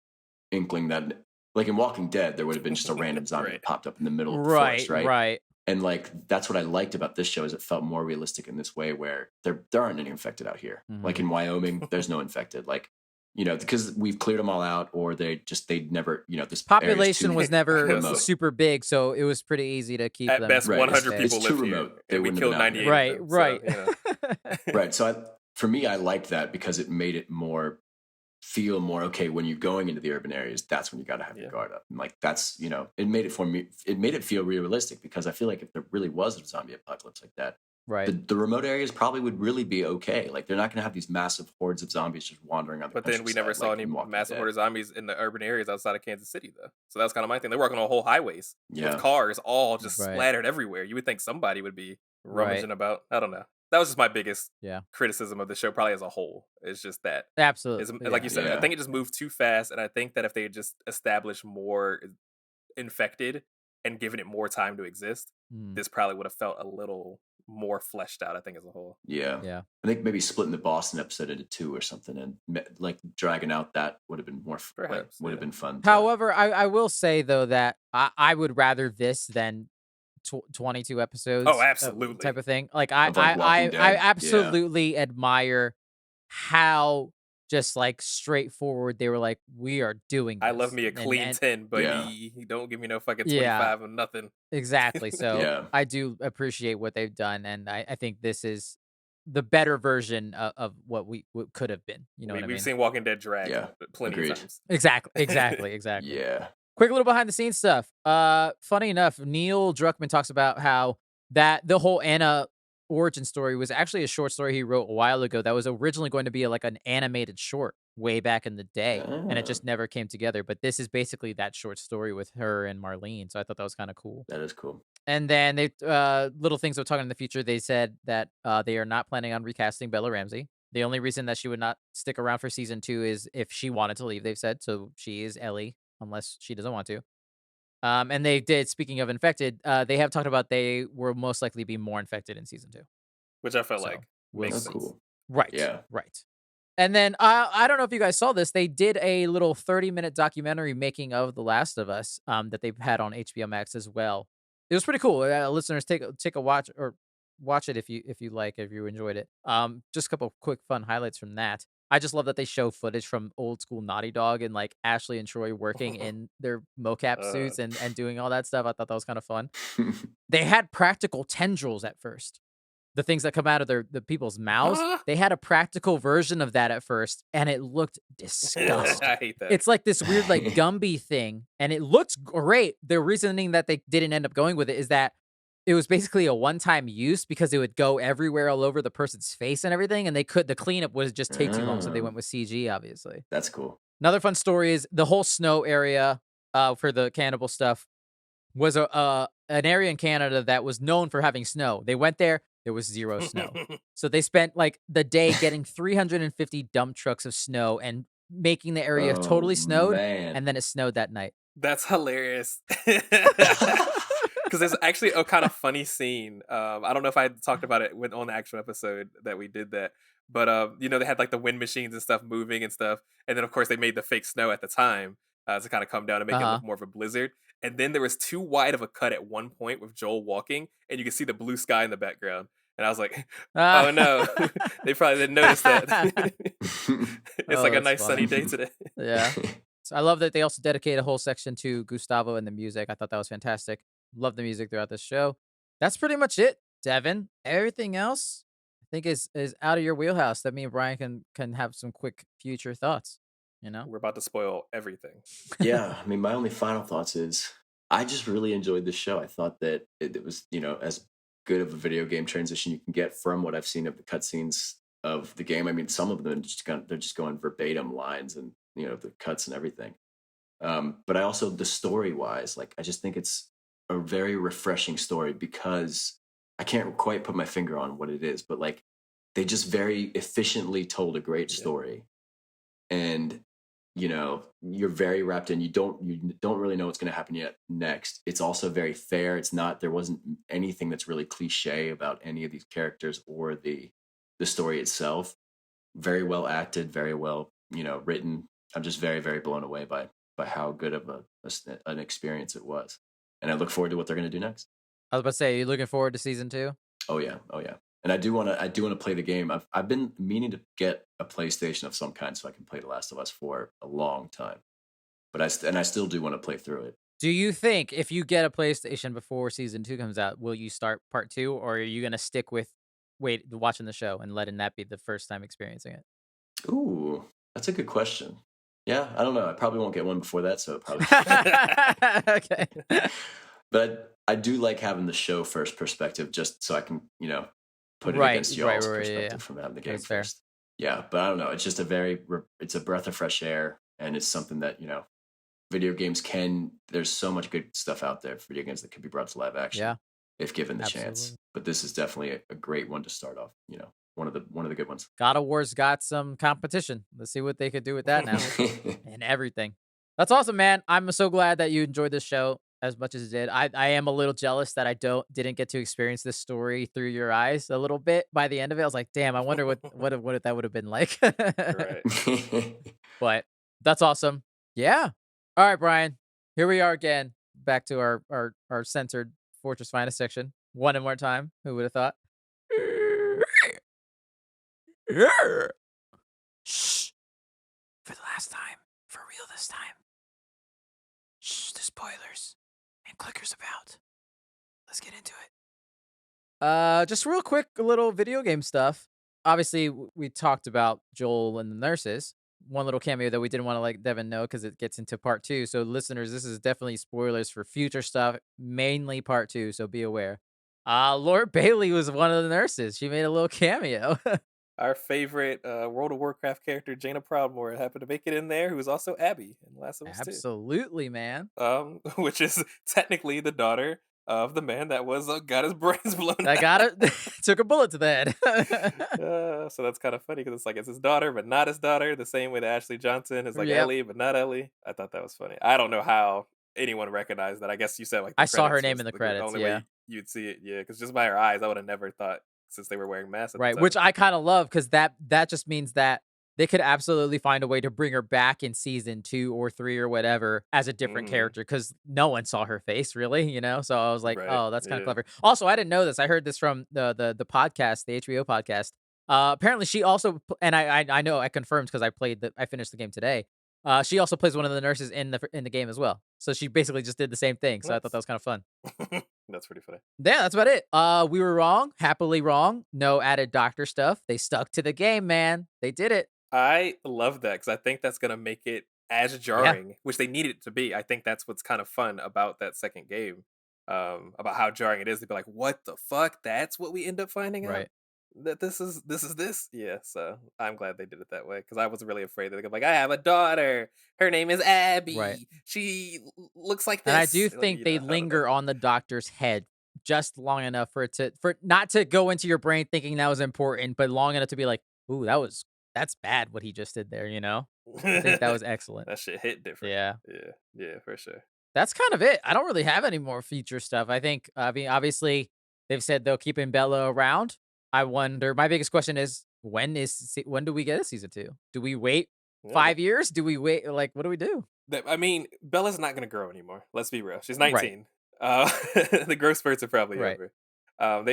inkling that like in Walking Dead, there would have been just a random zombie Right. that popped up in the middle of the Right. forest, right? Right. And like that's what I liked about this show is it felt more realistic in this way where there aren't any infected out here. Like in Wyoming, there's no infected. Like, you know, because we've cleared them all out, or they never, you know, this area's Population too was never remote. super big, so it was pretty easy to keep At them. best, Right, 100 it's people too live here, remote. They and we wouldn't have killed been out 98 here. Right. of them. So, Right. you know. Right. So for me, I liked that because it made it more feel more okay when you're going into the urban areas. That's when you got to have your guard up. And like that's it made it for me. It made it feel realistic because I feel like if there really was a zombie apocalypse like that, Right. the remote areas probably would really be okay. Like they're not going to have these massive hordes of zombies just wandering on the But then we never countryside saw like any in Walking massive Dead. horde of zombies in the urban areas outside of Kansas City, though. So that was kind of my thing. They're working on whole highways with cars all just Right. splattered everywhere. You would think somebody would be rummaging Right. about. I don't know. That was just my biggest Yeah. criticism of the show, probably as a whole. It's just that. Absolutely. Like you said, I Yeah. think it just moved too fast, and I think that if they had just established more infected and given it more time to exist, this probably would have felt a little more fleshed out, I think, as a whole. Yeah. Yeah. I think maybe splitting the Boston episode into 2 or something and like dragging out that would have been more Perhaps, would have been fun. However, I will say though that I would rather this than 22 episodes. Oh, absolutely. Type of thing. Like Of, like, Walking Dead. I Yeah. absolutely admire how just like straightforward they were like, we are doing this. I love me a clean 10, but Yeah. he don't give me no fucking Yeah. 25 or nothing. Exactly. So Yeah. I do appreciate what they've done, and I think this is the better version of what what could have been. You know what I mean? We've seen Walking Dead drag Yeah. plenty Agreed. of times. Exactly. Yeah. Quick little behind the scenes stuff. Funny enough, Neil Druckmann talks about how that the whole Anna origin story was actually a short story he wrote a while ago that was originally going to be like an animated short way back in the day, and it just never came together. But this is basically that short story with her and Marlene, so I thought that was kind of cool. That is cool. And then they little things we're talking in the future. They said that they are not planning on recasting Bella Ramsey. The only reason that she would not stick around for season 2 is if she wanted to leave. They've said so. She is Ellie unless she doesn't want to. And they did. Speaking of infected, they have talked about they will most likely be more infected in season 2, which I felt So, like we'll makes That's sense. cool. right. Yeah. Right. And then I don't know if you guys saw this. They did a little 30-minute documentary making of The Last of Us that they've had on HBO Max as well. It was pretty cool. Listeners, take a watch or watch it if you like, if you enjoyed it. Just a couple quick fun highlights from that. I just love that they show footage from old school Naughty Dog and like Ashley and Troy working in their mocap suits and doing all that stuff. I thought that was kind of fun. They had practical tendrils at first. The things that come out of the people's mouths, they had a practical version of that at first, and it looked disgusting. I hate that. It's like this weird like Gumby thing, and it looks great. The reasoning that they didn't end up going with it is that it was basically a one-time use because it would go everywhere all over the person's face and everything, and the cleanup would just take too long, so they went with CG, obviously. That's cool. Another fun story is the whole snow area for the cannibal stuff was an area in Canada that was known for having snow. They went there was 0 snow. So they spent like the day getting 350 dump trucks of snow and making the area totally snowed, Man. and then it snowed that night. That's hilarious. Because there's actually a kind of funny scene. I don't know if I talked about it on the actual episode that we did that, but they had like the wind machines and stuff moving and stuff, and then of course they made the fake snow at the time to kind of come down and make it look more of a blizzard. And then there was too wide of a cut at one point with Joel walking, and you could see the blue sky in the background. And I was like, oh no, they probably didn't notice that. It's like a nice sunny day today. Yeah. So I love that they also dedicate a whole section to Gustavo and the music. I thought that was fantastic. Love the music throughout this show. That's pretty much it, Devin. Everything else, I think, is out of your wheelhouse. That me and Brian can have some quick future thoughts. You know, We're about to spoil everything. Yeah, I mean, my only final thoughts is I just really enjoyed this show. I thought that it was, as good of a video game transition you can get from what I've seen of the cutscenes of the game. I mean, some of them they're just going verbatim lines and the cuts and everything. But I also, the story wise, like I just think it's a very refreshing story because I can't quite put my finger on what it is, but like they just very efficiently told a great story, and you're very wrapped in. You don't really know what's going to happen yet next. It's also very fair. There wasn't anything that's really cliche about any of these characters or the story itself. Very well acted, very well written. I'm just very, very blown away by how good of an experience it was, and I look forward to what they're going to do next. I was about to say, are you looking forward to season 2? Oh yeah. And I do want to play the game. I've been meaning to get a PlayStation of some kind so I can play The Last of Us for a long time. But I still do want to play through it. Do you think if you get a PlayStation before season 2 comes out, will you start part 2, or are you going to stick with watching the show and letting that be the first time experiencing it? Ooh, That's a good question. Yeah, I don't know. I probably won't get one before that, so it probably. Okay. But I do like having the show first perspective, just so I can, put it Right, against right, y'all's right, yeah, perspective yeah. from having the game That's fair. first. Yeah, but I don't know. It's just it's a breath of fresh air, and it's something that video games can. There's so much good stuff out there for video games that could be brought to live action Yeah, if given the chance. absolutely. But this is definitely a great one to start off. One of the good ones. God of War's got some competition. Let's see what they could do with that now. And everything. That's awesome, man. I'm so glad that you enjoyed this show as much as you did. I am a little jealous that I didn't get to experience this story through your eyes a little bit by the end of it. I was like, damn, I wonder what that would have been like. Right. But that's awesome. Yeah. All right, Brian. Here we are again. Back to our centered Fortress Finest section. One more time. Who would have thought? Shh. For the last time. For real this time. Shh, the spoilers. And clickers about. Let's get into it. Just real quick, a little video game stuff. Obviously, we talked about Joel and the nurses. One little cameo that we didn't want to let Devin know because it gets into part 2. So, listeners, this is definitely spoilers for future stuff, mainly part 2. So, be aware. Lord Bailey was one of the nurses. She made a little cameo. Our favorite World of Warcraft character, Jaina Proudmoore, happened to make it in there, who is also Abby in Last of Us 2. Absolutely, man. Which is technically the daughter of the man that was got his brains blown I out. got it. Took a bullet to the head. So that's kind of funny because it's his daughter, but not his daughter. The same way that Ashley Johnson is like Yep. Ellie, but not Ellie. I thought that was funny. I don't know how anyone recognized that. I guess you said like the I saw her credits name was in the the credits, only yeah. way you'd see it. Yeah, because just by her eyes, I would have never thought since they were wearing masks. At Right, the which time. I kind of love because that just means that they could absolutely find a way to bring her back in season 2 or 3 or whatever as a different character because no one saw her face really, So I was like, Right. oh, that's kind of Yeah. clever. Also, I didn't know this. I heard this from the podcast, the HBO podcast. Apparently, she also and I know I confirmed because I finished the game today. She also plays one of the nurses in the game as well. So she basically just did the same thing. So I thought that was kind of fun. That's pretty funny. Yeah, that's about it. We were wrong, happily wrong. No added doctor stuff. They stuck to the game, man. They did it. I love that because I think that's gonna make it as jarring, which they need it to be. I think that's what's kind of fun about that second game, about how jarring it is to be like, "What the fuck? That's what we end up finding out." Right. That this is this. Yeah, so I'm glad they did it that way because I was really afraid that they're like, I have a daughter. Her name is Abby. Right. She looks like this. And I do Like, think they I don't know. linger on the doctor's head just long enough for not to go into your brain thinking that was important, but long enough to be like, ooh, that's bad what he just did there, I think that was excellent. That shit hit different. Yeah. Yeah, for sure. That's kind of it. I don't really have any more feature stuff. I mean, obviously, they've said they'll keep Bella around. I wonder. My biggest question is when do we get a season 2? Do we wait Yeah. 5 years? Do we wait? Like, what do we do? I mean, Bella's not gonna grow anymore. Let's be real. She's Right. 19. The growth spurts are probably Right. over.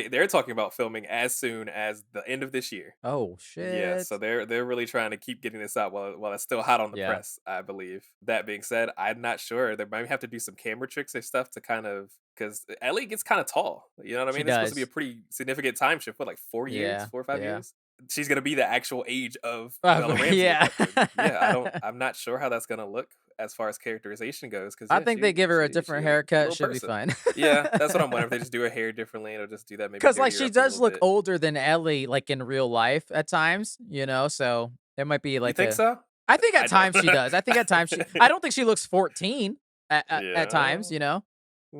They're talking about filming as soon as the end of this year. Oh shit! Yeah, so they're really trying to keep getting this out while it's still hot on the Yeah. press, I believe. That being said, I'm not sure. They might have to do some camera tricks or stuff to kind of because Ellie gets kind of tall. You know what I She mean? It's supposed to be a does. pretty significant time shift. What, like 4 years, Yeah, 4 or 5 yeah. years? She's gonna be the actual age of Oh, Bella Ramsey. yeah. at that point. Yeah. I'm not sure how that's gonna look as far as characterization goes. Because I think they give her a different haircut. Should be fine. Yeah, that's what I'm wondering. If they just do her hair differently, it'll just do that. Maybe Because like dirty her she up a does little look bit. older than Ellie, like in real life at times. So there might be You like think so? I think I at don't. times she does. I think at times I don't think she looks 14 at times. Yeah.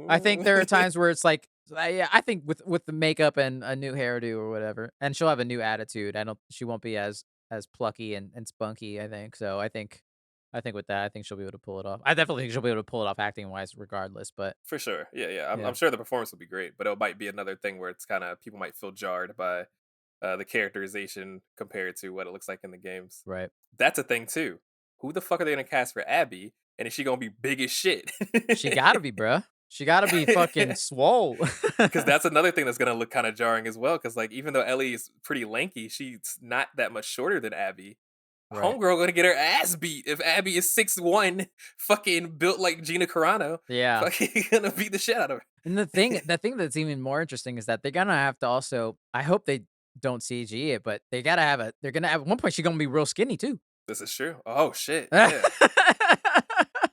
I think there are times where it's like, yeah, I think with the makeup and a new hairdo or whatever, and she'll have a new attitude. She won't be as plucky and spunky. I think so. I think with that, I think she'll be able to pull it off. I definitely think she'll be able to pull it off acting wise, regardless. But For sure. Yeah. I'm yeah, sure the performance will be great, but it might be another thing where it's kind of people might feel jarred by the characterization compared to what it looks like in the games. right. That's a thing too. Who the fuck are they gonna cast for Abby? And is she gonna be big as shit? She gotta be, bruh. She gotta be fucking swole. Because that's another thing that's gonna look kind of jarring as well. Because like even though Ellie is pretty lanky, she's not that much shorter than Abby. Right. Homegirl gonna get her ass beat if Abby is 6'1", fucking built like Gina Carano. Yeah. Fucking gonna beat the shit out of her. And the thing that's even more interesting is that they're gonna have to also. I hope they don't CG it, but they're gonna have at one point she's gonna be real skinny too. This is true. Oh shit. Yeah.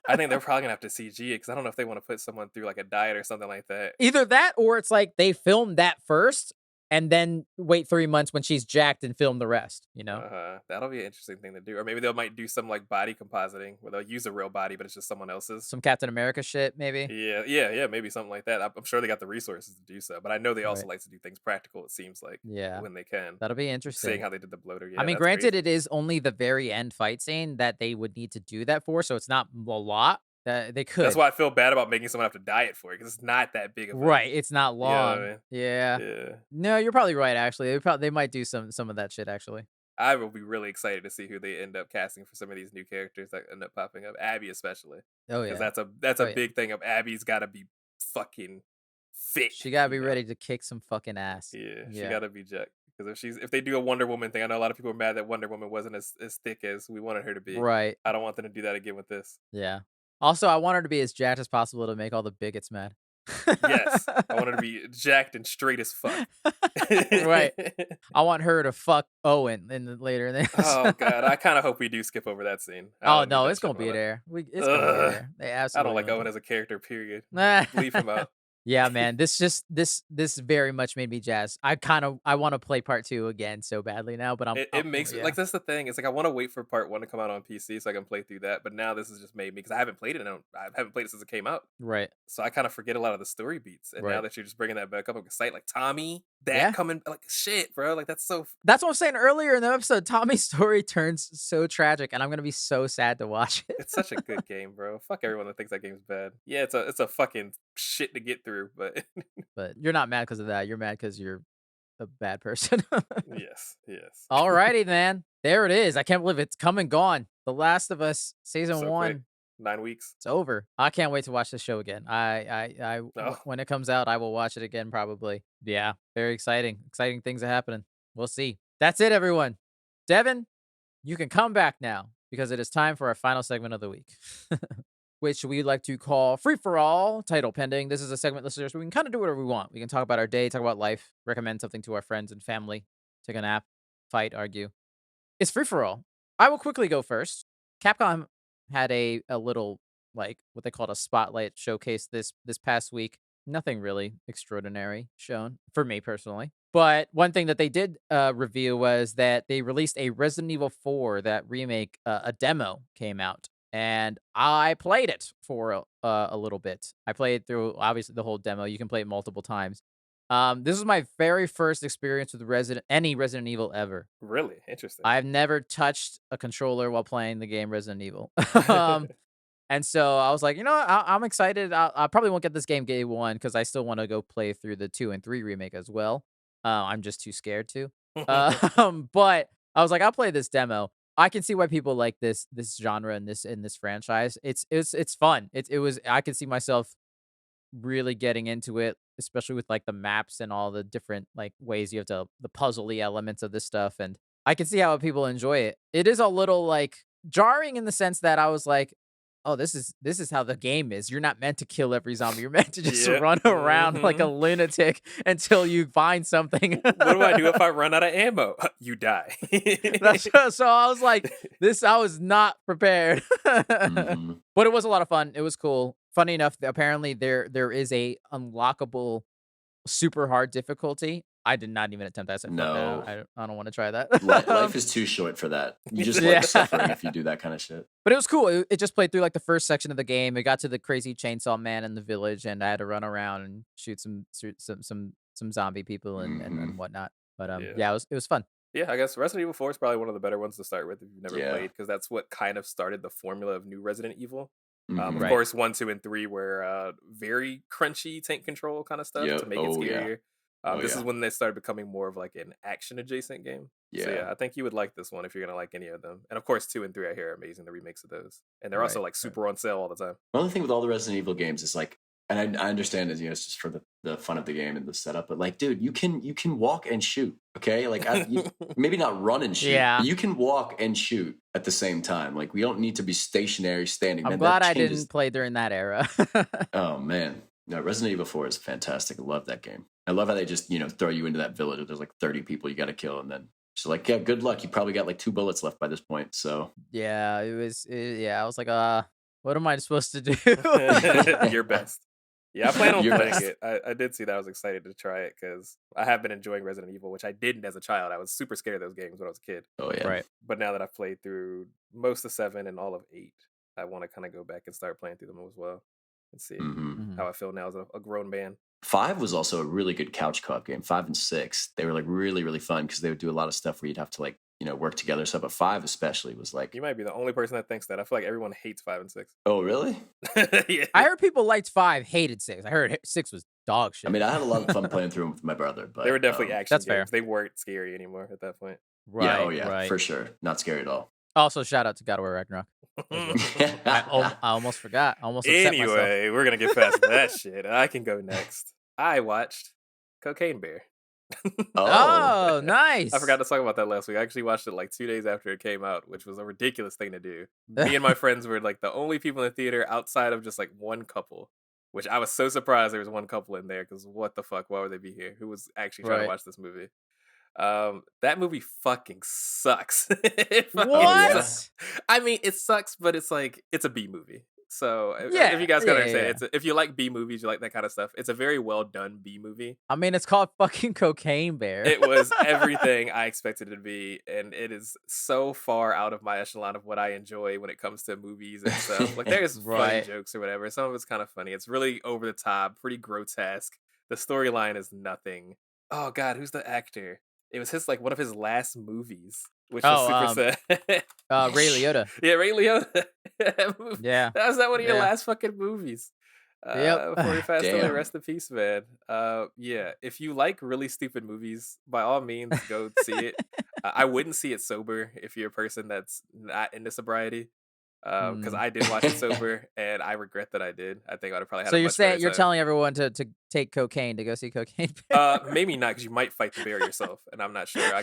I think they're probably gonna have to CG it because I don't know if they want to put someone through like a diet or something like that. Either that or it's like they filmed that first and then wait 3 months when she's jacked and film the rest, you know? That'll be an interesting thing to do. Or maybe they might do some like body compositing where they'll use a real body, but it's just someone else's. Some Captain America shit, maybe? Yeah, maybe something like that. I'm sure they got the resources to do so, but I know they also Right. like to do things practical, it seems like, Yeah. when they can. That'll be Seeing interesting. how they did the bloater. Yeah, I mean, that's granted, crazy. it is only the very end fight scene that they would need to do that for, so it's not a lot that they could. That's why I feel bad about making someone have to diet for it because it's not that big of a. Right, it's not You know what I long. mean? Yeah. Yeah. No, you're probably right, actually. They might do some of that shit, actually. I will be really excited to see who they end up casting for some of these new characters that end up popping up. Abby especially. Oh, Because yeah. that's a Oh, yeah. big thing of Abby's gotta be fucking fit. She gotta be you know? ready to kick some fucking ass. Yeah, she Yeah. gotta be jacked. Because if they do a Wonder Woman thing, I know a lot of people are mad that Wonder Woman wasn't as thick as we wanted her to be. Right. I don't want them to do that again with this. Yeah. Also, I want her to be as jacked as possible to make all the bigots mad. Yes, I want her to be jacked and straight as fuck. Right. I want her to fuck Owen later. Oh god, I kind of hope we do skip over that scene. I Oh don't need no, that it's shit gonna in my be life. there. It's gonna be there. They I absolutely. don't like gonna Owen do as a character. Period. it. Leave him out. Yeah, man. This very much made me jazzed. I want to play part 2 again so badly now, but It makes it yeah. like that's the thing. It's like I want to wait for part 1 to come out on PC so I can play through that. But now this has just made me because I haven't played it. I haven't played it since it came out, Right. so I kind of forget a lot of the story beats. And now Right. that you're just bringing that back up, I'm excited. Like Tommy, that Yeah. coming like shit, bro. Like that's so. That's what I'm saying earlier in the episode. Tommy's story turns so tragic, and I'm gonna be so sad to watch it. It's such a good game, bro. Fuck everyone that thinks that game's bad. Yeah, it's a fucking shit to get through, but But you're not mad because of that. You're mad because you're a bad person. yes. Alrighty, man. There it is. I can't believe it's come and gone. The Last of Us season So 1. quick. 9 weeks. It's over. I can't wait to watch the show again. Oh. When it comes out, I will watch it again probably. Yeah, very exciting. Exciting things are happening. We'll see. That's it, everyone. Devin, you can come back now because it is time for our final segment of the week, which we like to call Free for All, title pending. This is a segment, listeners, where we can kind of do whatever we want. We can talk about our day, talk about life, recommend something to our friends and family, take a nap, fight, argue. It's free for all. I will quickly go first. Capcom had a little, like, what they called a spotlight showcase this past week. Nothing really extraordinary shown for me personally. But one thing that they did reveal was that they released a Resident Evil 4, that remake, a demo came out. And I played it for a little bit. I played through, obviously, the whole demo. You can play it multiple times. This was my very first experience with any Resident Evil ever. Really interesting. I've never touched a controller while playing the game Resident Evil. And so I was like, you know what? I'm excited. I probably won't get this game day one because I still want to go play through the 2 and 3 remake as well. I'm just too scared to. But I was like, I'll play this demo. I can see why people like this genre and this franchise. It's fun. I could see myself really getting into it, especially with like the maps and all the different like ways you have to the puzzly elements of this stuff. And I can see how people enjoy it. It is a little like jarring in the sense that I was like, oh, this is how the game is. You're not meant to kill every zombie. You're meant to just Yeah. run around like a lunatic until you find something. What do I do if I run out of ammo? You die. So I was like, I was not prepared. Mhm. But it was a lot of fun. It was cool. Funny enough, apparently there is a unlockable super hard difficulty. I did not even attempt that. I said, fuck No. that. I don't want to try that. Life is too short for that. You just Yeah. like suffering if you do that kind of shit. But it was cool. It just played through like the first section of the game. It got to the crazy chainsaw man in the village, and I had to run around and shoot some zombie people and whatnot. But yeah, it was fun. Yeah, I guess Resident Evil 4 is probably one of the better ones to start with if you've never Yeah. played, because that's what kind of started the formula of new Resident Evil. Mhm. Of Right. course, 1, 2, and 3 were very crunchy tank control kind of stuff Yep. to make it Oh, yeah. scarier. Oh, This yeah. is when they started becoming more of like an action adjacent game. So Yeah. yeah, I think you would like this one if you're gonna like any of them. And of course, 2 and 3 I hear are amazing, the remakes of those, and they're also Right, like super on sale all the time. One other thing with all the Resident Evil games is like, and I understand is it's just for the fun of the game and the setup, but like, dude, you can walk and shoot, okay? Like, maybe not run and shoot. Yeah. But you can walk and shoot at the same time. Like, we don't need to be stationary, standing. I'm Man, glad that I changes- didn't play during that era. Oh man, no, Resident Evil 4 is fantastic. I love that game. I love how they just throw you into that village. There's like 30 people you got to kill, and then She's like, yeah, good luck. You probably got like 2 bullets left by this point. So Yeah, yeah, I was like, what am I supposed to do? Your best. Yeah, I plan on Your playing best. it. I did see that. I was excited to try it because I have been enjoying Resident Evil, which I didn't as a child. I was super scared of those games when I was a kid. Oh yeah. Right. But now that I've played through most of 7 and all of 8, I want to kind of go back and start playing through them as well and see Hmm. Mhm. how I feel now as a grown man. 5 was also a really good couch co-op game. 5 and 6, they were like really, really fun because they would do a lot of stuff where you'd have to like, work together. So, but 5 especially was like, You might be the only person that thinks that. I feel like everyone hates 5 and 6. oh really? Yeah. I heard people liked 5, hated 6. I heard 6 was dog shit. I mean, I had a lot of fun playing through them with my brother, but They were definitely action That's games. fair. They weren't scary anymore at that point. Right, yeah, oh yeah, right. for sure, not scary at all. Also, shout out to God of War Ragnarok. I almost forgot. I almost upset myself. Anyway, we're gonna get past that shit. I can go next. I watched Cocaine Bear. Oh, nice. I forgot to talk about that last week. I actually watched it like 2 days after it came out, which was a ridiculous thing to do. Me and my friends were like the only people in the theater outside of just like one couple, which I was so surprised there was one couple in there because what the fuck? Why would they be here? Who was actually trying to Right. watch this movie? That movie fucking sucks. It fucking What? sucks. I mean, it sucks, but it's like it's a B movie. So Yeah, if you guys gotta yeah, understand, yeah. if you like B movies, you like that kind of stuff. It's a very well done B movie. I mean, it's called fucking Cocaine Bear. It was everything I expected it to be, and it is so far out of my echelon of what I enjoy when it comes to movies and stuff. Like there's funny Right. jokes or whatever. Some of it's kind of funny. It's really over the top, pretty grotesque. The storyline is nothing. Oh god, who's the actor? It was his like one of his last movies, which was super sad. Ray Liotta. Yeah, Ray Liotta. Yeah. That was not one of your Yeah. last fucking movies. Yep. Before he passed away, Damn. rest in peace, man. Yeah, if you like really stupid movies, by all means, go see it. I wouldn't see it sober if you're a person that's not into sobriety. Because I did watch it sober, and I regret that I did. I think I'd have probably had. So a you're much better saying you're time. telling everyone to take cocaine to go see Cocaine Bear? Maybe not because you might fight the bear yourself, and I'm not sure. I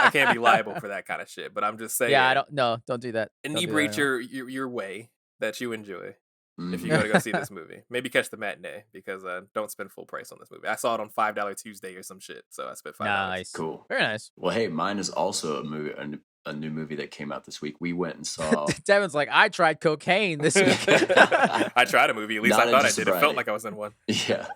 can't be liable for that kind of shit. But I'm just saying. Yeah, don't do that. Don't do that Inebriate anymore. your way that you enjoy if you Mhm. go to go see this movie. Maybe catch the matinee because don't spend full price on this movie. I saw it on $5 Tuesday or some shit, so I spent $5. Nice. Cool. Very nice. Well, hey, mine is also a new movie that came out this week. We went and saw. Devin's like, I tried cocaine this week. I tried a movie. At least Not I thought into I did. It sobriety. felt like I was in one. Yeah.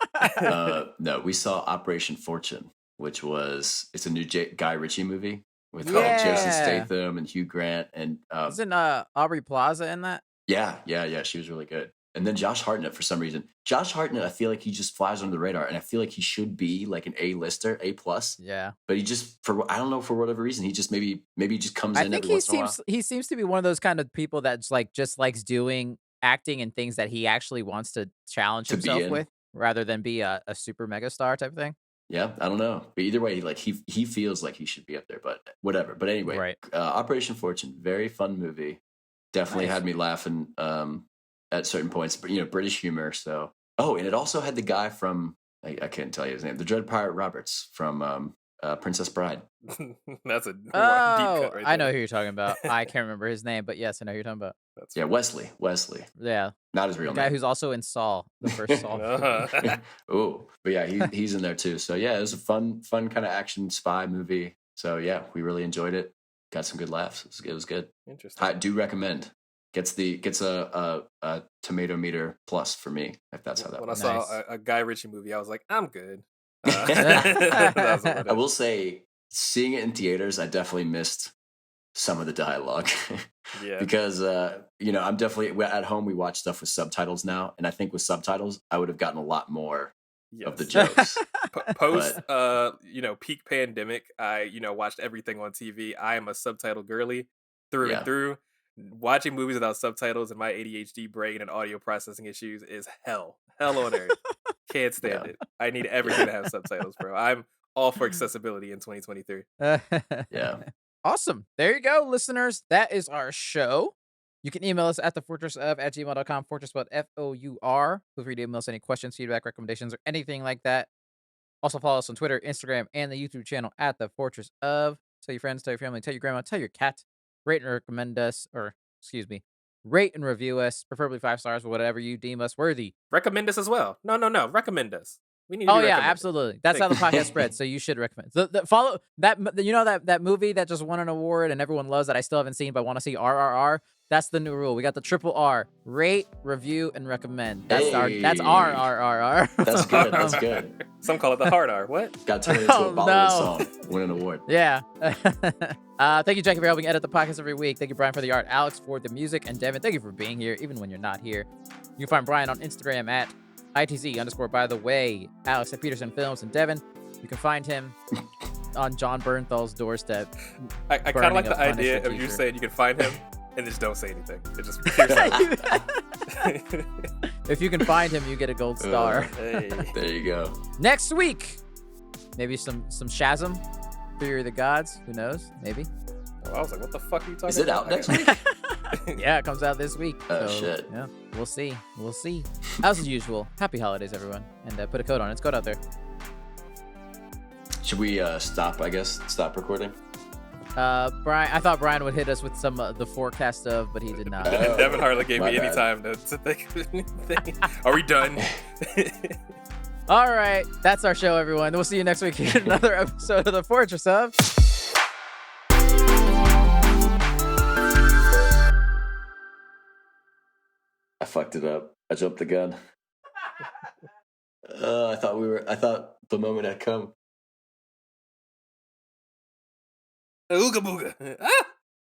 No, we saw Operation Fortune, which it's a new Guy Ritchie movie with Jason Yeah. Statham and Hugh Grant and Isn't Aubrey Plaza in that? yeah, she was really good. And then Josh Hartnett, for some reason, I feel like he just flies under the radar, and I feel like he should be like an A-lister, A+. Yeah. But he just, I don't know, for whatever reason, he just maybe he just comes I in think every he once in a while. seems to be one of those kind of people that's like just likes doing acting and things that he actually wants to challenge To be himself in. with rather than be a super mega star type thing. Yeah, I don't know. But either way, like he feels like he should be up there, but whatever. But anyway, Right. Operation Fortune, very fun movie. Definitely Nice. had me laughing at certain points, but British humor. So, and it also had the guy from I can't tell you his name, the Dread Pirate Roberts from Princess Bride. That's a deep Oh, cut right I know there. who you're talking about. I can't remember his name, but yes, I know who you're talking about. That's Yeah, Wesley, Yeah, not his the real guy name. who's also in Saw, the first Saw. Oh, but yeah, he's in there too. So yeah, it was a fun kind of action spy movie. So yeah, we really enjoyed it. Got some good laughs. It was good. Interesting. I do recommend. Gets a tomato meter plus for me if that's how that When works. I Nice. saw a Guy Ritchie movie, I was like, I'm good. That was what it I is. will say, seeing it in theaters, I definitely missed some of the dialogue Yeah. because I'm definitely at home. We watch stuff with subtitles now, and I think with subtitles, I would have gotten a lot more of the Yes. jokes. Post peak pandemic, I watched everything on TV. I am a subtitle girly through Yeah. and through. Watching movies without subtitles and my ADHD brain and audio processing issues is hell on earth. Can't stand Yeah. it. I need everything to have subtitles, bro. I'm all for accessibility in 2023. Yeah. Awesome. There you go, listeners. That is our show. You can email us at thefortressof@gmail.com, fortress spelled FOUR. Feel free to email us any questions, feedback, recommendations, or anything like that. Also follow us on Twitter, Instagram, and the YouTube channel at The Fortress of. Tell your friends, tell your family, tell your grandma, tell your cat. Rate and recommend us, rate and review us, preferably 5 stars, or whatever you deem us worthy. Recommend us as well. No. Recommend us. We need to Oh be yeah, recommended. absolutely. That's how the Thank you. podcast spreads. So you should recommend. Follow that. You know that movie that just won an award and everyone loves that I still haven't seen but want to see. RRR. That's the new rule. We got the triple R: rate, review, and recommend. That's our Hey. RRR. That's good. That's good. Some call it the hard R. What? Got turned into Oh, a Bollywood no. song. Win an award. Yeah. Thank you, Jackie, for helping edit the podcast every week. Thank you, Brian, for the art. Alex for the music, and Devin, thank you for being here, even when you're not here. You can find Brian on Instagram at ITZ_by the way, Alex at Peterson Films, and Devin, you can find him on Jon Bernthal's doorstep. I kind of burning like a the idea Punisher of you t-shirt. saying you can find him and just don't say anything. It just here's something. If you can find him, you get a gold star. Hey. There you go. Next week, maybe some Shazam, Fury of the Gods. Who knows? Maybe. Oh, I was like, what the fuck are you talking Is it about? out next week? Yeah, it comes out this week. Oh, so, shit. Yeah, we'll see. We'll see. As usual, happy holidays, everyone. And put a code on it. It's code out there. Should we stop, I guess? Stop recording? Brian, I thought Brian would hit us with some the forecast of, but he did not. Oh, Devin hardly gave my me any bad. time to think of anything. Are we done? All right, that's our show, everyone. We'll see you next week in another episode of the Fourtress of. I fucked it up. I jumped the gun. I thought the moment had come. Ooga booga. Ah!